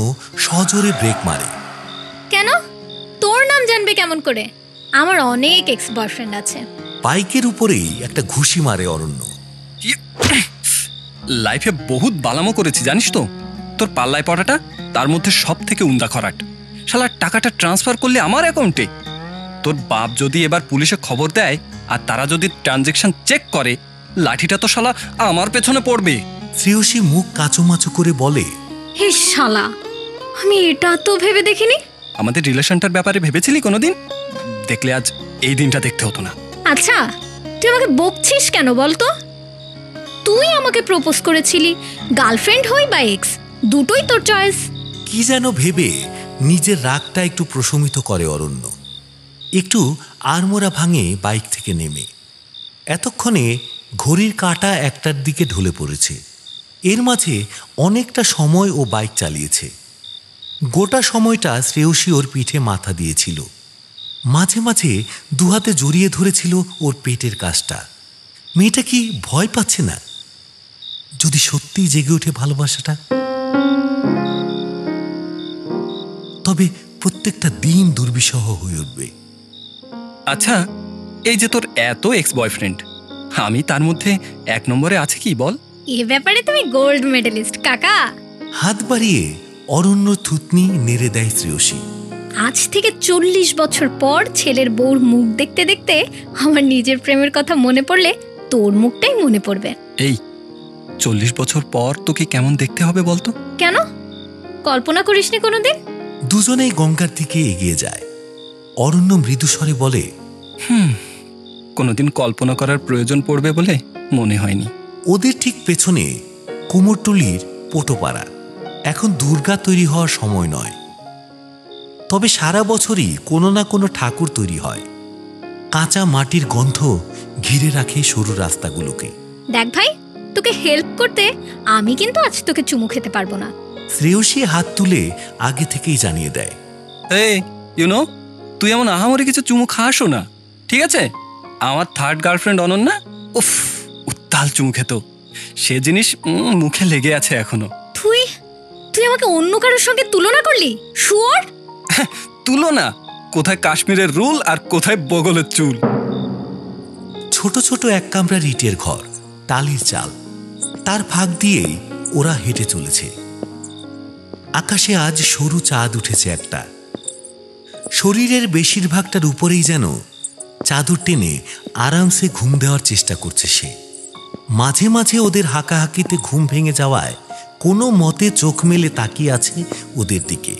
সজোরে ব্রেক মারে। কেন? তোর নাম জানবে কেমন করে? আমার অনেক এক্স বয়ফ্রেন্ড আছে। বাইকের উপরেই একটা ঘুষি মারে অরণ্য। লাইফে বহুত বালামো করেছি জানিস তো। তোর পাল্লায় পড়াটা তার মধ্যে সব থেকে উন্দা খরাট। শালা টাকাটা ট্রান্সফার করলে আমার অ্যাকাউন্টে। তোর বাপ যদি এবার পুলিশে খবর দেয় আর তারা যদি ট্রানজেকশন চেক করে, লাঠিটা তো শালা আমার পেছনে পড়বে। শ্রেয়সী মুখ কাচুমাচু করে বলে, হে শালা, আমি এটা তো ভেবে দেখিনি। আমাদের রিলেশনটার ব্যাপারে ভেবেছিলি কোনোদিন? দেখলে আজ এই দিনটা দেখতে হতো না। আচ্ছা, তুই আমাকে বকছিস কেন বলতো? তুই আমাকে প্রপোজ করেছিলি, গার্লফ্রেন্ড হই বা এক্স, দুটোই তোর চয়েস। কি যেন ভেবে নিজের রাগটা একটু প্রশমিত করে অরণ্য। একটু আড়মোড়া ভাঙে বাইক থেকে নেমে। এতক্ষণে ঘড়ির কাঁটা 1টার দিকে ঢলে পড়েছে। এর মাঝে অনেকটা সময় ও বাইক চালিয়েছে। গোটা সময়টা শ্রেয়সী ওর পিঠে মাথা দিয়েছিল, মাঝে মাঝে দুহাতে জড়িয়ে ধরেছিল ওর পেটের কাছটা। মেয়েটা কি ভয় পাচ্ছে না? যদি সত্যিই জেগে ওঠে ভালোবাসাটা, তবে প্রত্যেকটা দিন দুর্বিষহ হয়ে উঠবে। আচ্ছা, এই যে তোর এত এক্স বয়ফ্রেন্ড, আমি তার মধ্যে 1 নম্বরে আছে কি বল? এ ব্যাপারে তুমি গোল্ড মেডেলিস্ট কাকা। হাত বাড়িয়ে অরণ্য থুতনি নেড়ে দেয় শ্রেয়সী। আজ থেকে 40 বছর পর ছেলের বউর মুখ দেখতে দেখতে আমার নিজের প্রেমের কথা মনে পড়লে তোর মুখটাই মনে পড়বে। এই 40 বছর পর তোকে কেমন দেখতে হবে বলতো? কেন? কল্পনা করিসনি কোনোদিন? দুজনেই গঙ্গার দিকে এগিয়ে যায়। অরণ্য মৃদুস্বরে বলে, কোনোদিন কল্পনা করার প্রয়োজন পড়বে বলে মনে হয়নি। ওদের ঠিক পেছনে কুমোরটুলির পোটোপাড়া। এখন দুর্গা তৈরি হওয়ার সময় নয়, তবে সারা বছরই কোনো না কোনো ঠাকুর তৈরি হয়। কাঁচা মাটির গন্ধ ঘিরে রাখে সরু রাস্তাগুলোকে। দেখ ভাই, তোকে হেল্প করতে আমি কিন্তু আজ তোকে চুমু খেতে পারবো না। শ্রেয়সী হাত তুলে আগে থেকেই জানিয়ে দেয়, এই ইউনো, তুই এমন আহামরি কিছু চুমু খাসও না, ঠিক আছে? আমার থার্ড গার্লফ্রেন্ড অনন্যা, উফ, উত্তাল চুমু খেত। সে জিনিস মুখে লেগে আছে এখনো। তুই আমাকে অন্য কারোর সঙ্গে তুলনা করলি? শুয়োর! তুলনা কোথায়? কাশ্মীরের রুল আর কোথায় বগলের চুল। ছোট ছোট 1 কামরা ইটের ঘর, টালির চাল, তার ফাঁক দিয়েই ওরা হেঁটে চলেছে। আকাশে আজ সরু চাঁদ উঠেছে একটা। শরীরের বেশিরভাগটার উপরেই যেন চাদর টেনে আরামসে ঘুম দেওয়ার চেষ্টা করছে সে। মাঝে মাঝে ওদের হাঁকাহাঁকিতে ঘুম ভেঙে যাওয়ায় কোনো মতে চোখ মেলে তাকিয়ে আছে ওদের দিকে।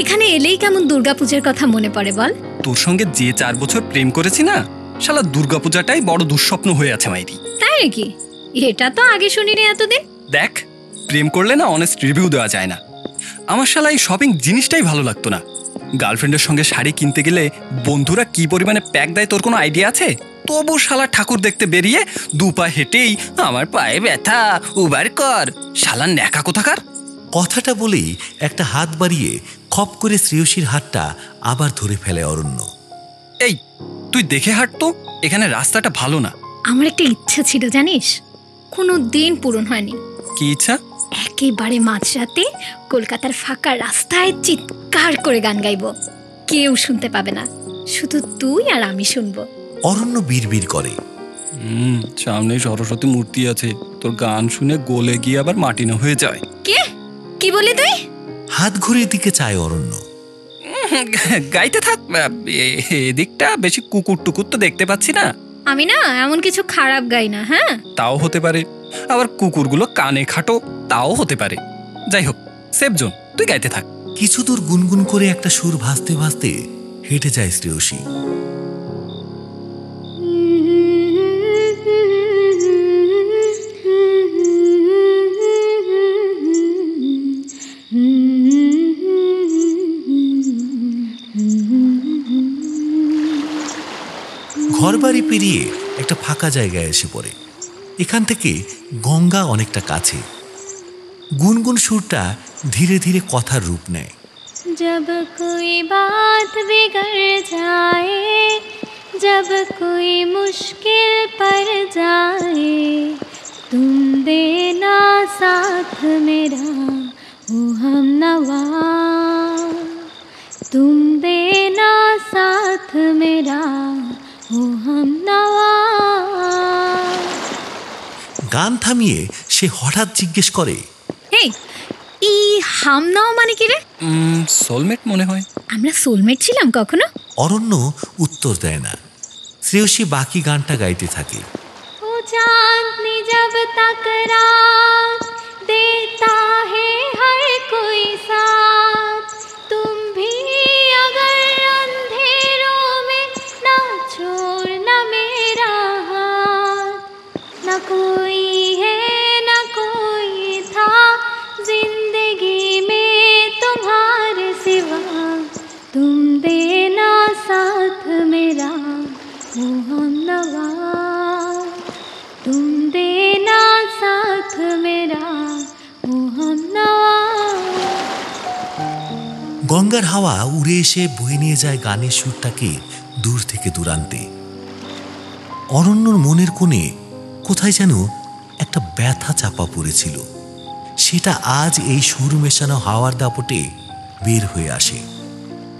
এখানে এলেই কেমন দুর্গাপূজার কথা মনে পড়ে বল? তোর সঙ্গে যে 4 বছর প্রেম করেছি না, শালা দুর্গাপূজাটাই বড় দুঃস্বপ্ন হয়ে আছে মাইরি। তাই নাকি? এটা তো আগে শুনিনি এতদিন। দেখ, প্রেম করলে না অনেস্ট রিভিউ দেওয়া যায় না। আমার শালা এই শপিং জিনিসটাই ভালো লাগতো না। গার্লফ্রেন্ডের সঙ্গে শাড়ি কিনতে গেলে বন্ধুরা কি পরিমাণে প্যাক দেয় তোর কোনো আইডিয়া আছে? তবু শালা ঠাকুর দেখতে বেরিয়ে 2 পা হেঁটেই আমার পায়ে ব্যথা, উবার কর। শালা ন্যাকা কোথাকার। কথাটা বলেই একটা হাত বাড়িয়ে খপ করে শ্রেয়সীর হাতটা আবার ধরে ফেলে অরণ্য। এই, তুই দেখে হাঁট তো, এখানে রাস্তাটা ভালো না। আমার একটা ইচ্ছা ছিল জানিস, কোনো দিন পূরণ হয়নি। কি ইচ্ছা? একেবারে মাঝরাতে কলকাতার ফাঁকা রাস্তায় চিৎকার করে গান গাইবো, কেউ শুনতে পাবে না, শুধু তুই আর আমি শুনবো। অরণ্য বিড়বিড় করে, সামনে সরস্বতী মূর্তি আছে, তোর গান শুনে গলে গিয়ে আবার মাটিনো হয়ে যায়। কে? কি বলি তুই? হাত ঘুরে দিকে চায় অরণ্য। গাইতে থাক, এদিকটা বেশি কুকুর টুকুর তো দেখতে পাচ্ছি না। আমি না এমন কিছু খারাপ গাই না। হ্যাঁ, তাও হতে পারে, আবার কুকুরগুলো কানে খাটো, তাও হতে পারে। যাই হোক, সেফ জোন, তুই গাইতে থাক। কিছু দূর গুনগুন করে একটা সুর ভাসতে ভাসতে হেঁটে যায় শ্রেয়সী। ঘরবাড়ি পেরিয়ে একটা ফাঁকা জায়গায় এসে পড়ে। এখান থেকে গঙ্গা অনেকটা কাছে। গুনগুন সুরটা ধীরে ধীরে কথার রূপ নেয়। जब कोई बात बिगड़ जाए, जब कोई मुश्किल पड़ जाए, तुम देना साथ मेरा ओ हमनवा, तुम देना साथ मेरा ओ हमनवा। গান থামিয়ে সে হঠাৎ জিজ্ঞেস করে, এই হামনাও মানে কি রে? সোলমেট মনে হয়। আমরা সোলমেট ছিলাম কখনো? অরণ্য উত্তর দেয় না। শ্রেয়সী বাকি গানটা গাইতে থাকে। ओ चांदनी जब तक रात देता है हर कोई साथ, तुम भी अगर अंधेरों में ना छोड़ना मेरा हाथ, ना कोई है ना कोई था जिंदगी में तुम्हारे सिवा, तुम देना साथ मेरा ओ हमनवा, तुम देना साथ मेरा ओ हमनवा। গঙ্গার হাওয়া উড়ে এসে বয়ে নিয়ে যায় গানের সুরটাকে দূর থেকে দূরান্তে। অরণ্যর মনের কোণে কোথায় যেন একটা ব্যথা চাপা পড়েছিল, সেটা আজ এই সুর মেশানো হাওয়ার দাপটে বের হয়ে আসে।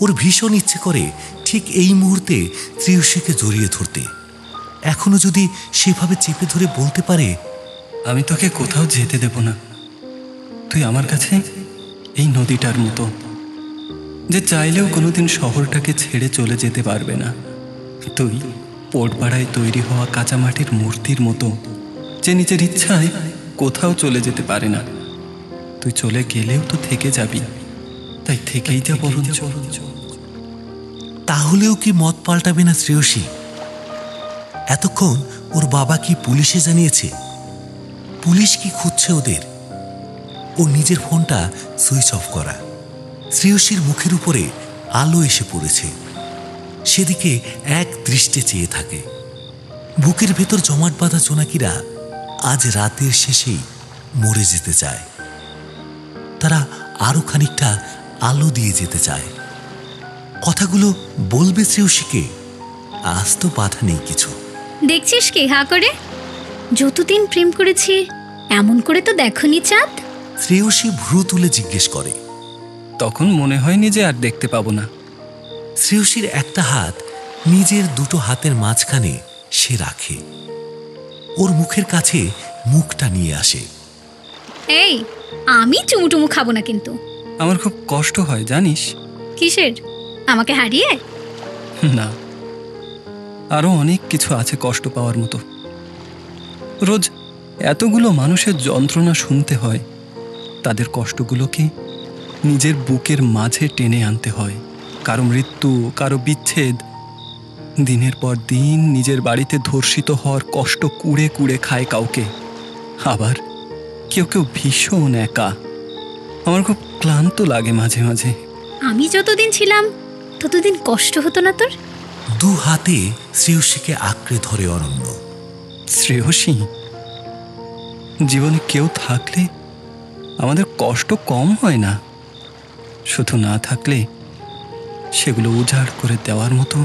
ওর ভীষণ ইচ্ছে করে ঠিক এই মুহূর্তে শ্রেয়সীকে জড়িয়ে ধরতে। এখনো যদি সেভাবে চেপে ধরে বলতে পারে, আমি তোকে কোথাও যেতে দেব না, তুই আমার কাছে এই নদীটার মতো, যে চাইলেও কোনোদিন শহরটাকে ছেড়ে চলে যেতে পারবে না। তুই পোটপাড়ায় তৈরি হওয়া কাঁচামাটির মূর্তির মতো, যে নিজের ইচ্ছায় কোথাও চলে যেতে পারে না। তুই চলে গেলেও তো থেকে যাবি, তাই থেকেই যা বরঞ্চ। তাহলেও কি মত পাল্টাবে না শ্রেয়সী? এতক্ষণ ওর বাবা কি পুলিশে জানিয়েছে? পুলিশ কি খুঁজছে ওদের? ও নিজের ফোনটা সুইচ অফ করা। শ্রেয়সীর মুখের উপরে আলো এসে পড়েছে, সেদিকে এক দৃষ্টে চেয়ে থাকে। বুকের ভেতর জমাট বাঁধা জোনাকিরা আজ রাতের শেষেই মরে যেতে চায়। তারা আরো খানিকটা আলো দিয়ে যেতে চায়। কথাগুলো বলবে শ্রেয়সীকে, আজ তো বাধা নেই কিছু। দেখছিস কি হা করে? যতদিন প্রেম করেছি এমন করে তো দেখনি চাঁদ। শ্রেয়সী ভ্রু তুলে জিজ্ঞেস করে। তখন মনে হয়নি যে আর দেখতে পাবো না। শ্রেয়সীর একটা হাত নিজের দুটো হাতের মাঝখানে সে রাখে, ওর মুখের কাছে মুখটা নিয়ে আসে। এই, আমি চুমুটুমু খাবো না কিন্তু। আমার খুব কষ্ট হয় জানিস। কিসের? আমাকে হারিয়ে? না, আরো অনেক কিছু আছে কষ্ট পাওয়ার মতো। রোজ এতগুলো মানুষের যন্ত্রণা শুনতে হয়, তাদের কষ্টগুলোকে নিজের বুকের মাঝে টেনে আনতে হয়। কারো মৃত্যু, কারো বিচ্ছেদ, দিনের পর দিন নিজের বাড়িতে ধর্ষিত হওয়ার কষ্ট কুড়ে কুড়ে খায় কাউকে। আবার কেউ কেউ ভীষণ একা। আমার খুব ক্লান্ত লাগে মাঝে মাঝে। আমি যতদিন ছিলাম ততদিন কষ্ট হতো না তোর? দু হাতে শ্রেয়সীকে আঁকড়ে ধরে অরণ্য। শ্রেয়সী, জীবনে কেউ থাকলে আমাদের কষ্ট কম হয় না, শুধু না থাকলে সেগুলো উজাড় করে দেওয়ার মতো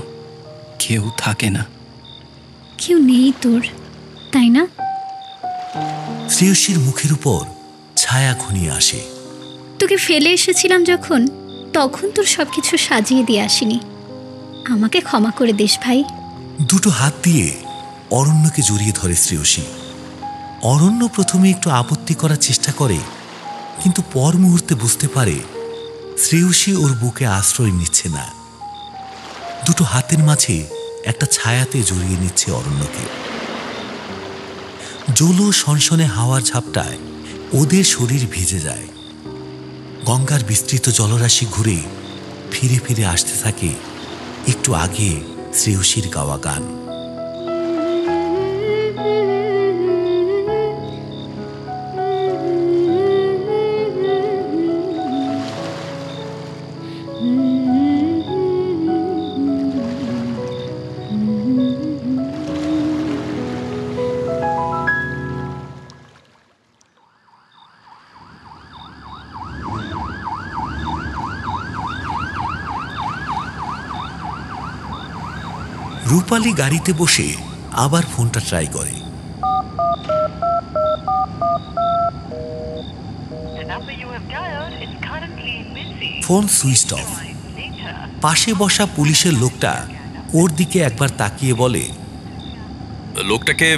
কেউ থাকে না। কেউ নেই তোর, তাই না? শ্রেয়সীর মুখের উপর ছায়া ঘনিয়ে আসে। তোকে ফেলে এসেছিলাম যখন, তখন তোর সবকিছু সাজিয়ে দিয়ে আসিনি। আমাকে ক্ষমা করে দিস ভাই। দুটো হাত দিয়ে অরণ্যকে জড়িয়ে ধরে শ্রেয়সী। অরণ্য প্রথমে একটু আপত্তি করার চেষ্টা করে, কিন্তু পর মুহূর্তে বুঝতে পারে শ্রেয়সী ওর বুকে আশ্রয় নিচ্ছে না। দুটো হাতের মাঝে একটা ছায়াতে জড়িয়ে নিচ্ছে অরণ্যকে। জলো সনসনে হাওয়ার ঝাপটায় ওদের শরীর ভিজে যায়। গঙ্গার বিস্তৃত জলরাশি ঘুরে ফিরে ফিরে আসতে থাকে একটু আগে শ্রেয়সীর গাওয়া গান। রূপালী গাড়িতে বসে আবার ফোনটা ট্রাই করে। Phone switch off. পাশে বসা পুলিশের লোকটা ওর দিকে একবার তাকিয়ে বলে, লোকটাকে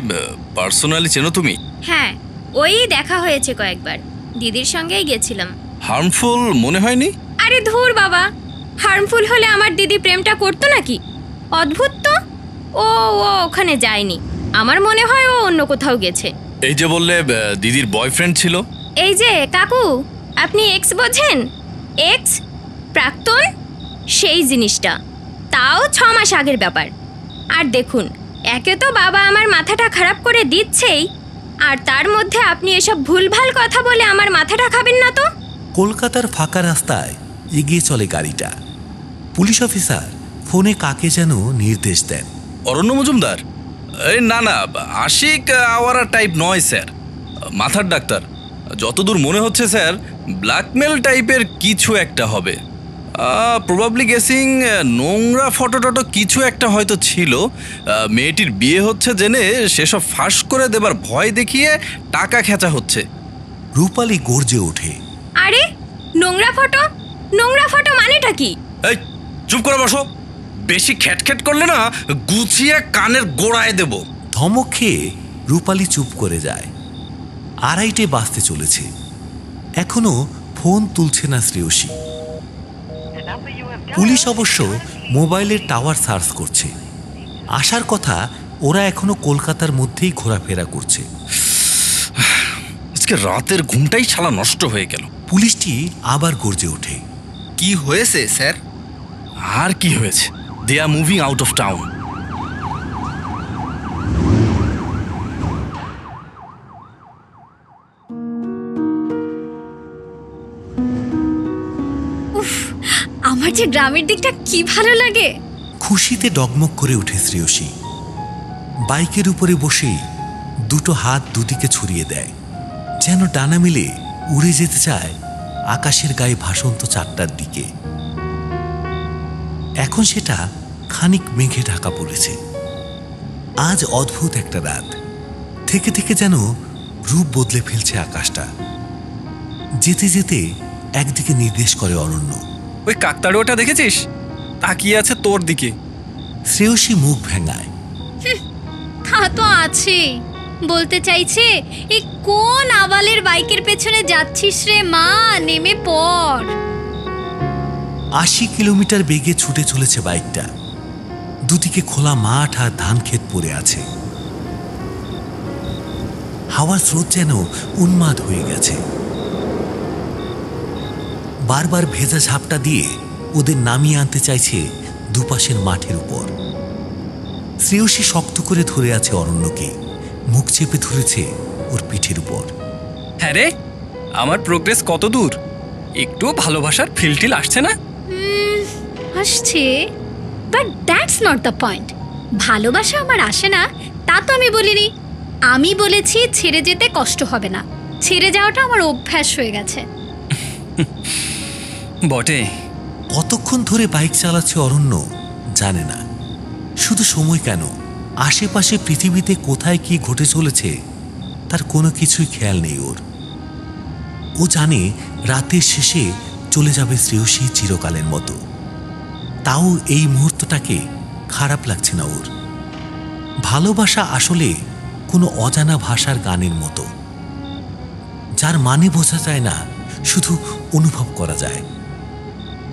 পার্সোনালি চেনো তুমি? হ্যাঁ, ওই দেখা হয়েছে কয়েকবার, দিদির সঙ্গেই গেছিলাম। হার্মফুল মনে হয়নি? আরে ধুর বাবা, হার্মফুল হলে আমার দিদি প্রেমটা করতো নাকি? অদ্ভুত তো। ও ওখানে যায়নি, আমার মনে হয় ও অন্য কোথাও গেছে। এই যে বললে দিদির বয়ফ্রেন্ড ছিল। এই যে কাকু, আপনি এক্স বোঝেন? এক্স, প্রাক্তন, সেই জিনিসটা। তাও 6 মাস আগের ব্যাপার। আর দেখুন, একে তো বাবা আমার মাথাটা খারাপ করে দিচ্ছেই, আর তার মধ্যে আপনি এসব ভুলভাল কথা বলে আমার মাথাটা খাবেন না তো। কলকাতার ফাঁকা রাস্তায় এগিয়ে চলে গাড়িটা। পুলিশ অফিসার ফোনে কাকে যেন নির্দেশ দেন। অরণ্য মজুমদার? এই না না, আশিক আওয়ারা টাইপ নয় স্যার, মাথার ডাক্তার। যতদূর মনে হচ্ছে স্যার, ব্ল্যাকমেল টাইপের কিছু একটা হবে। প্রবাবলি গেসিং নোংরা ফটো টটো কিছু একটা হয়তো ছিল। মেয়েটির বিয়ে হচ্ছে জেনে সেসব ফাঁস করে দেবার ভয় দেখিয়ে টাকা খেচা হচ্ছে। রূপালী গর্জে ওঠে, আরে নোংরা ফটো? নোংরা ফটো মানেটা কি? এই চুপ করে বসো, বেশি খ্যাটখ্যাট করলে না গুছিয়ে কানের গোড়ায় দেব। ধমক খেয়ে রূপালী চুপ করে যায়। 2:30 বাজতে চলেছে, এখনো ফোন তুলছে না শ্রেয়সী। পুলিশ অবশ্য মোবাইলের টাওয়ার সার্চ করছে। আসার কথা ওরা এখনো কলকাতার মধ্যেই ঘোরাফেরা করছে। আজকে রাতের ঘুমটাই শালা নষ্ট হয়ে গেল। পুলিশটি আবার গর্জে ওঠে, কি হয়েছে স্যার? আর কি হয়েছে, they are moving out of town. উফ, আমার যে গ্রামের দিকটা কি ভালো লাগে। খুশিতে ডগমগ করে ওঠে শ্রেয়সী। বাইকের উপরে বসে দুটো হাত দুদিকে ছড়িয়ে দেয়, যেন ডানা মিলে উড়ে যেতে চায় আকাশের গায়ে ভাসন্ত 4টার দিকে। এখন সেটা খানিক মেঘে ঢাকা পড়েছে। আজ অদ্ভুত একটা রাত, থেকে থেকে যেন রূপ বদলে ফেলছে আকাশটা। যেতে যেতে একদিকে নির্দেশ করে অরণ্য, ওই কাকতাড়ুয়াটা দেখেছিস? তাকিয়ে আছে তোর দিকে। শ্রেয়সী মুখ ভেঙায়, তা তো আছে। বলতে চাইছে, এই কোন আবালের বাইকের পেছনে যাচ্ছিস রে মা, নেমে পড়। 80 কিলোমিটার বেগে ছুটে চলেছে বাইকটা। দুদিকে খোলা মাঠ আর ধান ক্ষেত পড়ে আছে। হাওয়ার স্রোত যেন উন্মাদ হয়ে গেছে। বারবার ভেজা ঝাপটা দিয়ে ওদের নামিয়ে আনতে চাইছে দুপাশের মাঠের উপর। শ্রেয়সী শক্ত করে ধরে আছে অরণ্যকে, মুখ চেপে ধরেছে ওর পিঠের উপর। হ্যাঁ রে, আমার প্রোগ্রেস কত দূর? একটু ভালোবাসার ফিলটিল আসছে না? আসছে, but that's not the point. ভালোবাসা আমার আসে না তা তো আমি বলিনি। আমি বলেছি ছেড়ে যেতে কষ্ট হবে না। ছেড়ে যাওয়াটা আমার অভ্যাস হয়ে গেছে। বটে। কতক্ষণ ধরে বাইক চালাচ্ছে অরণ্য জানে না। শুধু সময় কেন, আশেপাশে পৃথিবীতে কোথায় কি ঘটে চলেছে তার কোনো কিছুই খেয়াল নেই ওর। ও জানে রাতের শেষে চলে যাবে শ্রেয়সী চিরকালের মতো। তাও এই মুহূর্তটাকে খারাপ লাগছে না ওর। ভালোবাসা আসলে কোনো অজানা ভাষার গানের মতো, যার মানে বোঝা যায় না, শুধু অনুভব করা যায়।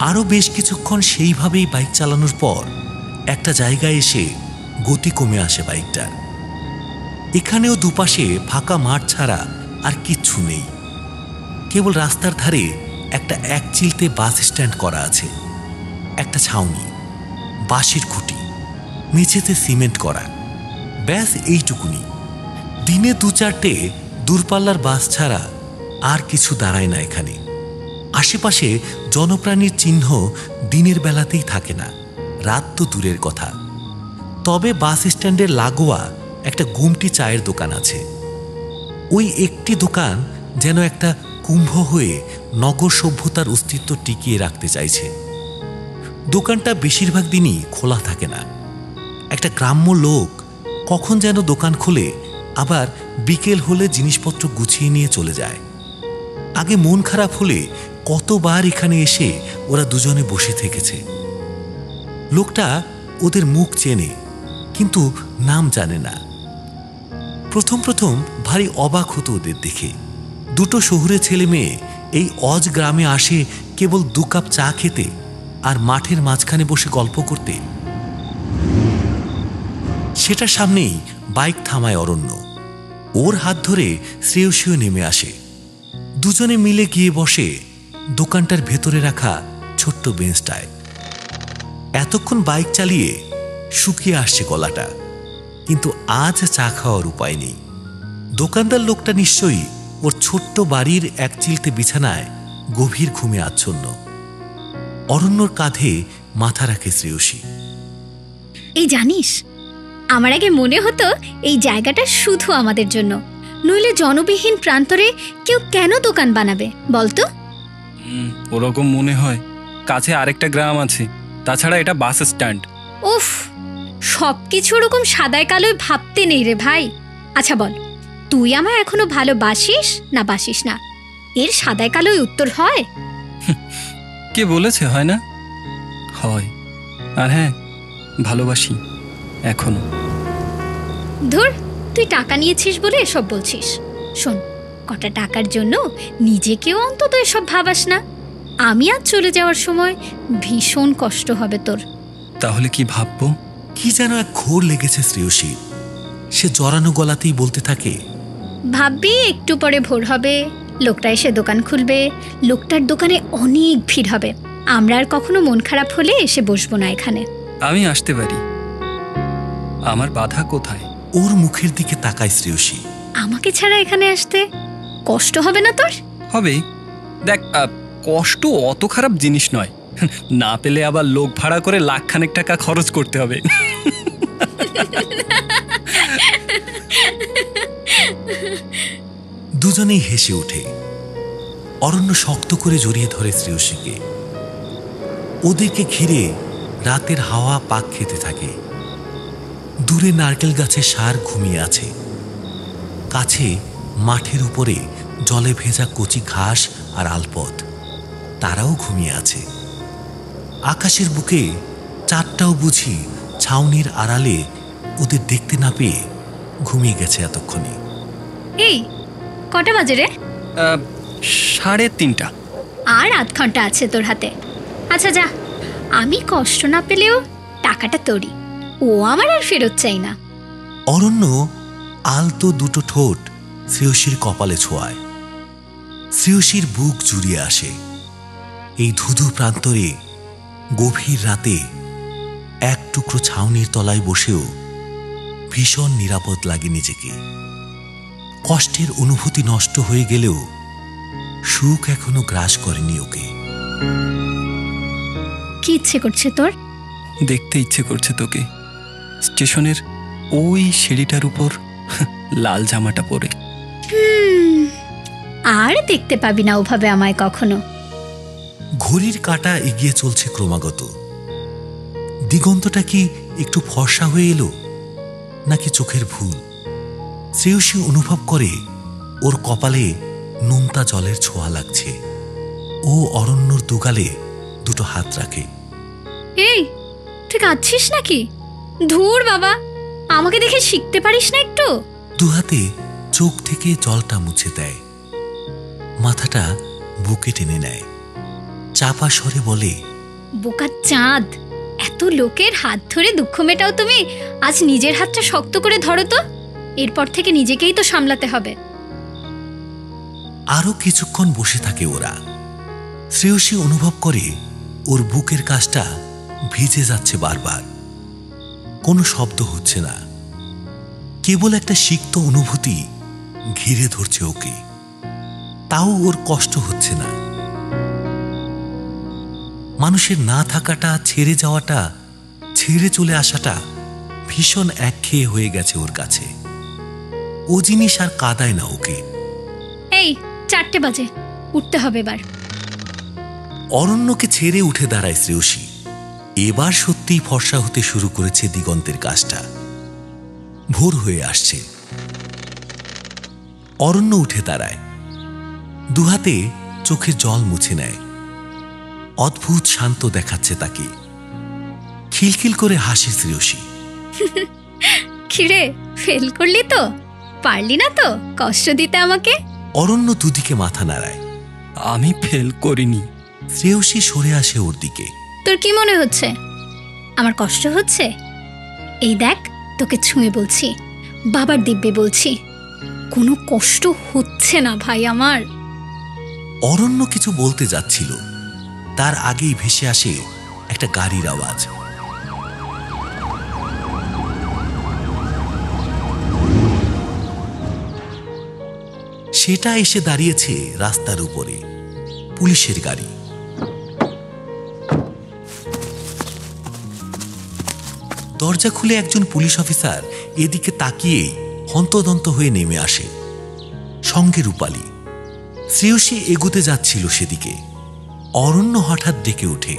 আরও বেশ কিছুক্ষণ সেইভাবেই বাইক চালানোর পর একটা জায়গায় এসে গতি কমে আসে বাইকটার। এখানেও দুপাশে ফাঁকা মাঠ ছাড়া আর কিচ্ছু নেই। কেবল রাস্তার ধারে একটা একচিলতে বাস স্ট্যান্ড করা আছে, একটা ছাউনি, বাঁশের খুঁটি, নিচেতে সিমেন্ট করা, ব্যাস এইটুকুনি। দিনে 2-4টে দূরপাল্লার বাস ছাড়া আর কিছু দাঁড়ায় না এখানে। আশেপাশে জনপ্রাণীর চিহ্ন দিনের বেলাতেই থাকে না, রাত তো দূরের কথা। তবে বাস স্ট্যান্ডের লাগোয়া একটা গুমটি চায়ের দোকান আছে। ওই একটি দোকান যেন একটা কুম্ভ হয়ে নগর সভ্যতার অস্তিত্ব টিকিয়ে রাখতে চাইছে। দোকানটা বেশিরভাগ দিনই খোলা থাকে না। একটা গ্রাম্য লোক কখন যেন দোকান খোলে, আবার বিকেল হলে জিনিসপত্র গুছিয়ে নিয়ে চলে যায়। আগে মন খারাপ হলে কতবার এখানে এসে ওরা দুজনে বসে থেকেছে। লোকটা ওদের মুখ চেনে, কিন্তু নাম জানে না। প্রথম প্রথম ভারী অবাক হতো ওদের দেখে। দুটো শহুরে ছেলে মেয়ে এই অজ গ্রামে আসে কেবল 2 কাপ চা খেতে আর মাঠের মাঝখানে বসে গল্প করতে। সেটার সামনেই বাইক থামায় অরণ্য। ওর হাত ধরে শ্রেয়সীও নেমে আসে। দুজনে মিলে গিয়ে বসে দোকানটার ভেতরে রাখা ছোট্ট বেঞ্চটায়। এতক্ষণ বাইক চালিয়ে শুকিয়ে আসছে গলাটা, কিন্তু আজ চা খাওয়ার উপায় নেই। দোকানদার লোকটা নিশ্চয়ই ওর ছোট্ট বাড়ির একচিলতে বিছানায় গভীর ঘুমে আচ্ছন্ন। অরণ্যর কাঁধে মাথা রাখে শ্রেয়সী। এই জানিস, আমার আগে মনে হতো এই জায়গাটা শুধু আমাদের জন্য, নইলে জনবিহীন প্রান্তরে কেউ কেন দোকান বানাবে বলতো? ওরকম মনে হয়। কাছে আরেকটা গ্রাম আছে, তাছাড়া এটা বাস স্ট্যান্ড। উফ, সবকিছু ওরকম সাদায় কালোয় ভাবতে নেই রে ভাই। আচ্ছা বল, তুই আমায় এখনো ভালোবাসিস না বাসিস না? এর সাদায় কালোয় উত্তর হয়? কে বলেছে হয় না? হয়। আর হ্যাঁ, ভালোবাসি এখনো। ধুর, তুই টাকা নিয়েছিস বলে এসব বলছিস। শোন, কটা টাকার জন্য নিজেকেও অন্তত এসব ভাবাস না। আমি আজ চলে যাওয়ার সময় ভীষণ কষ্ট হবে তোর। তাহলে কি ভাববো? কি যেন এক ঘোর লেগেছে শ্রেয়সী। সে জড়ানো গলাতেই বলতে থাকে, ভাববি একটু পরে ভোর হবে, লোকটা এসে দোকান খুলবে, লোকটার দোকানে অনেক ভিড় হবে। আমরা আর কখনো মন খারাপ হলে এসে বসবো না এখানে। আমি আসতে পারি, আমার বাধা কোথায়? ওর মুখের দিকে তাকায় শ্রেয়সী। আমাকে ছাড়া এখানে আসতে কষ্ট হবে না তোর? হবে। দেখ, কষ্ট অত খারাপ জিনিস নয়। না পেলে আবার লোক ভাড়া করে লাখখানেক টাকা খরচ করতে হবে। দুজনেই হেসে ওঠে। অরণ্য শক্ত করে জড়িয়ে ধরে শ্রেয়সীকে। ওদেরকে ঘিরে রাতের হাওয়া পাক খেতে থাকে। দূরে নারকেল গাছের ষাঁড় ঘুমিয়ে আছে। কাছে মাঠের উপরে জলে ভেজা কচি ঘাস আর আলপথ, তারাও ঘুমিয়ে আছে। আকাশের বুকে চাঁদটাও বুঝি ছাউনির আড়ালে ওদের দেখতে না পেয়ে ঘুমিয়ে গেছে এতক্ষণে। এই কটা বাজে রে? 3:30। আর আধ ঘন্টা আছে তোর হাতে। আচ্ছা যা, আমি কষ্ট না পেলেও টাকাটা তোরই, ও আমার আর ফেরত চাই না। অরণ্য আলতো দুটো ঠোঁট শ্রেয়সীর কপালে ছোঁয়ায়। শ্রেয়সীর বুক জুড়িয়ে আসে। এই ধুধু প্রান্তরে গভীর রাতে এক টুকরো ছাউনির তলায় বসেও ভীষণ নিরাপদ লাগে নিজেকে। কষ্টের অনুভূতি নষ্ট হয়ে গেলেও সুখ এখনো গ্রাস করেনি ওকে। কি ইচ্ছে করছে তোর? দেখতে ইচ্ছে করছে তোকে স্টেশনের ওই সিঁড়িটার উপর লাল জামাটা পরে। আর দেখতে পাবি না ওভাবে আমায় কখনো। ঘড়ির কাঁটা এগিয়ে চলছে ক্রমাগত। দিগন্তটা কি একটু ফর্সা হয়ে এলো, নাকি চোখের ভুল? শ্রেয়সী অনুভব করে ওর কপালে নোনতা জলের ছোঁয়া লাগছে। ও অরণ্যর দুগালে দুটো হাত রাখে। এই, তুই কাঁদছিস নাকি? ধুর বাবা, আমাকে দেখে শিখতে পারিস না একটু? দুহাতে চোখ থেকে জলটা মুছে দেয়, মাথাটা বুকে টেনে নেয়, চাপা স্বরে বলে, বোকা চাঁদ, এত লোকের হাত ধরে দুঃখ মেটাও তুমি, আজ নিজের হাতটা শক্ত করে ধরো তো। এরপর থেকে নিজেকেই তো সামলাতে হবে। আরো কিছুক্ষণ বসে থাকে ওরা। শ্রেয়সী অনুভব করে ওর বুকের কাছটা ভিজে যাচ্ছে বারবার। কোনো শব্দ হচ্ছে না, কেবল একটা সিক্ত অনুভূতি ঘিরে ধরছে ওকে। তাও ওর কষ্ট হচ্ছে না। মানুষের না থাকাটা, ছেড়ে যাওয়াটা, ছেড়ে চলে আসাটা ভীষণ একঘেয়ে হয়ে গেছে ওর কাছে। ও জিনিস আর কাঁদায় না ওকে। এই 4টে বাজে, উঠতে হবে এবার। অরণ্যকে ছেড়ে উঠে দাঁড়ায় শ্রেয়সী। এবার সত্যিই ফর্সা হতে শুরু করেছে দিগন্তের কাজটা। ভোর হয়ে আসছে। অরণ্য উঠে দাঁড়ায়, দুহাতে চোখের জল মুছে নেয়। অদ্ভুত শান্ত দেখাচ্ছে তাকে। খিলখিল করে হাসে শ্রেয়সী। কিরে, ফেল করলি তো? পারলি না তো কষ্ট দিতে আমাকে? অরণ্য দুদিকে মাথা নাড়ায়। আমি ফেল করিনি। শ্রেয়সী সরে আসে ওর দিকে। তোর কি মনে হচ্ছে আমার কষ্ট হচ্ছে? এই দেখ, তোকে ছুঁয়ে বলছি, বাবার দিব্যে বলছি, কোনো কষ্ট হচ্ছে না ভাই আমার। অরণ্য কিছু বলতে যাচ্ছিল, তার আগেই ভেসে আসে একটা গাড়ির আওয়াজ। সেটা এসে দাঁড়িয়েছে রাস্তার উপরে, পুলিশের গাড়ি। দরজা খুলে একজন পুলিশ অফিসার এদিকে তাকিয়ে হন্তদন্ত হয়ে নেমে আসে, সঙ্গে রূপালী। শ্রেয়সী এগুতে যাচ্ছিল সেদিকে। অরণ্য হঠাৎ ডেকে ওঠে,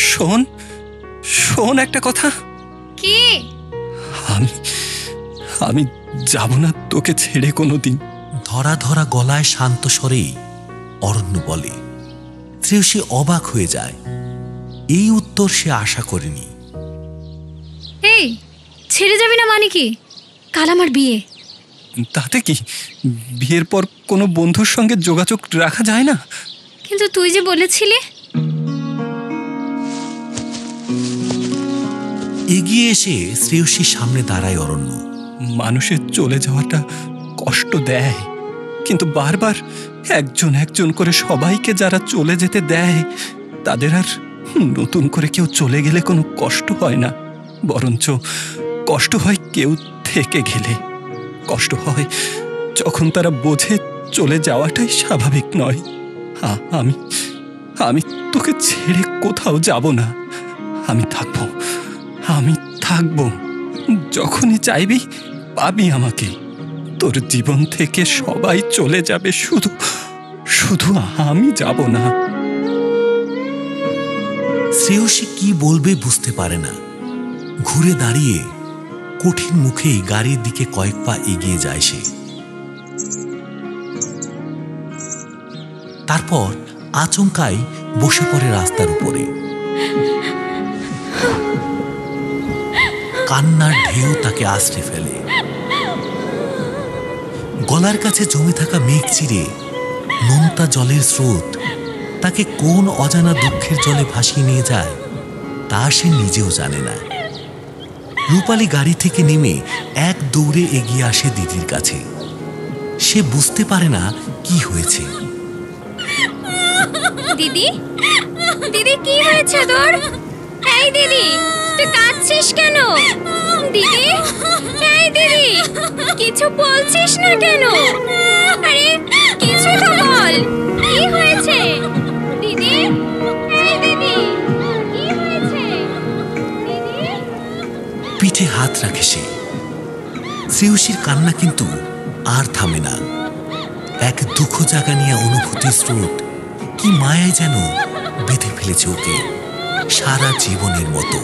শোন শোন একটা কথা। কি? আমি যাব না তোকে ছেড়ে কোনোদিন। ধরা ধরা গলায় শান্ত স্বরেই অরণ্য বলে। শ্রেয়সী অবাক হয়ে যায়। এই উত্তর সে আশা করেনি। এই, ছেড়ে যাবি না মানে কি? কাল আমার বিয়ে। তাতে কি, বিয়ের পর কোনো বন্ধুর সঙ্গে যোগাযোগ রাখা যায় না? কিন্তু তুই যে বলেছিলি। এগিয়ে এসে শ্রেয়সীর সামনে দাঁড়ায় অরণ্য। মানুষের চলে যাওয়াটা কষ্ট দেয়, কিন্তু বারবার একজন একজন করে সবাইকে যারা চলে যেতে দেয়, তাদের আর নতুন করে কেউ চলে গেলে কোনো কষ্ট হয় না, বরঞ্চ কষ্ট হয় কেউ থেকে গেলে। কষ্ট হয় যখন তারা বোঝে চলে যাওয়াটাই স্বাভাবিক নয়। আমি তোকে ছেড়ে কোথাও যাব না। আমি থাকবো। যখনই চাইবি পাবি আমাকে। তোর জীবন থেকে সবাই চলে যাবে, শুধু আমি যাব না। শ্রেয়সী কি বলবে বুঝতে পারে না। ঘুরে দাঁড়িয়ে কঠিন মুখেই গাড়ির দিকে কয়েক পা এগিয়ে যায় সে। তারপর আচমকাই বসে পড়ে রাস্তার উপরে। কান্নার ঢেউ তাকে আশ্রে ফেলে। গলার কাছে জমে থাকা মেঘ চিরে নোনতা জলের স্রোত তাকে কোন অজানা দুঃখের জলে ভাসিয়ে নিয়ে যায় তা সে নিজেও জানে না। রূপালী গাড়ি থেকে নেমে এক দৌড়ে এগিয়ে আসে দিদির কাছে। সে বুঝতে পারে না কি হয়েছে। দিদি, দিদি কি হয়েছে তোর? এই দিদি, তুই কাঁদছিস কেন? দিদি, এই দিদি, কিছু বলছিস না কেন? আরে কিছু তো বল, কি হয়েছে? দিদি, এই দিদি, কি হয়েছে? দিদি। পিঠে হাত রাখে সে। শ্রেয়সীর কান্না কিন্তু আর থামে না। এক দুঃখ জাগা নিয়ে অনুভূতির স্রোত কি মায়ায় যেন বেঁধে ফেলেছে ওকে সারা জীবনের মতো।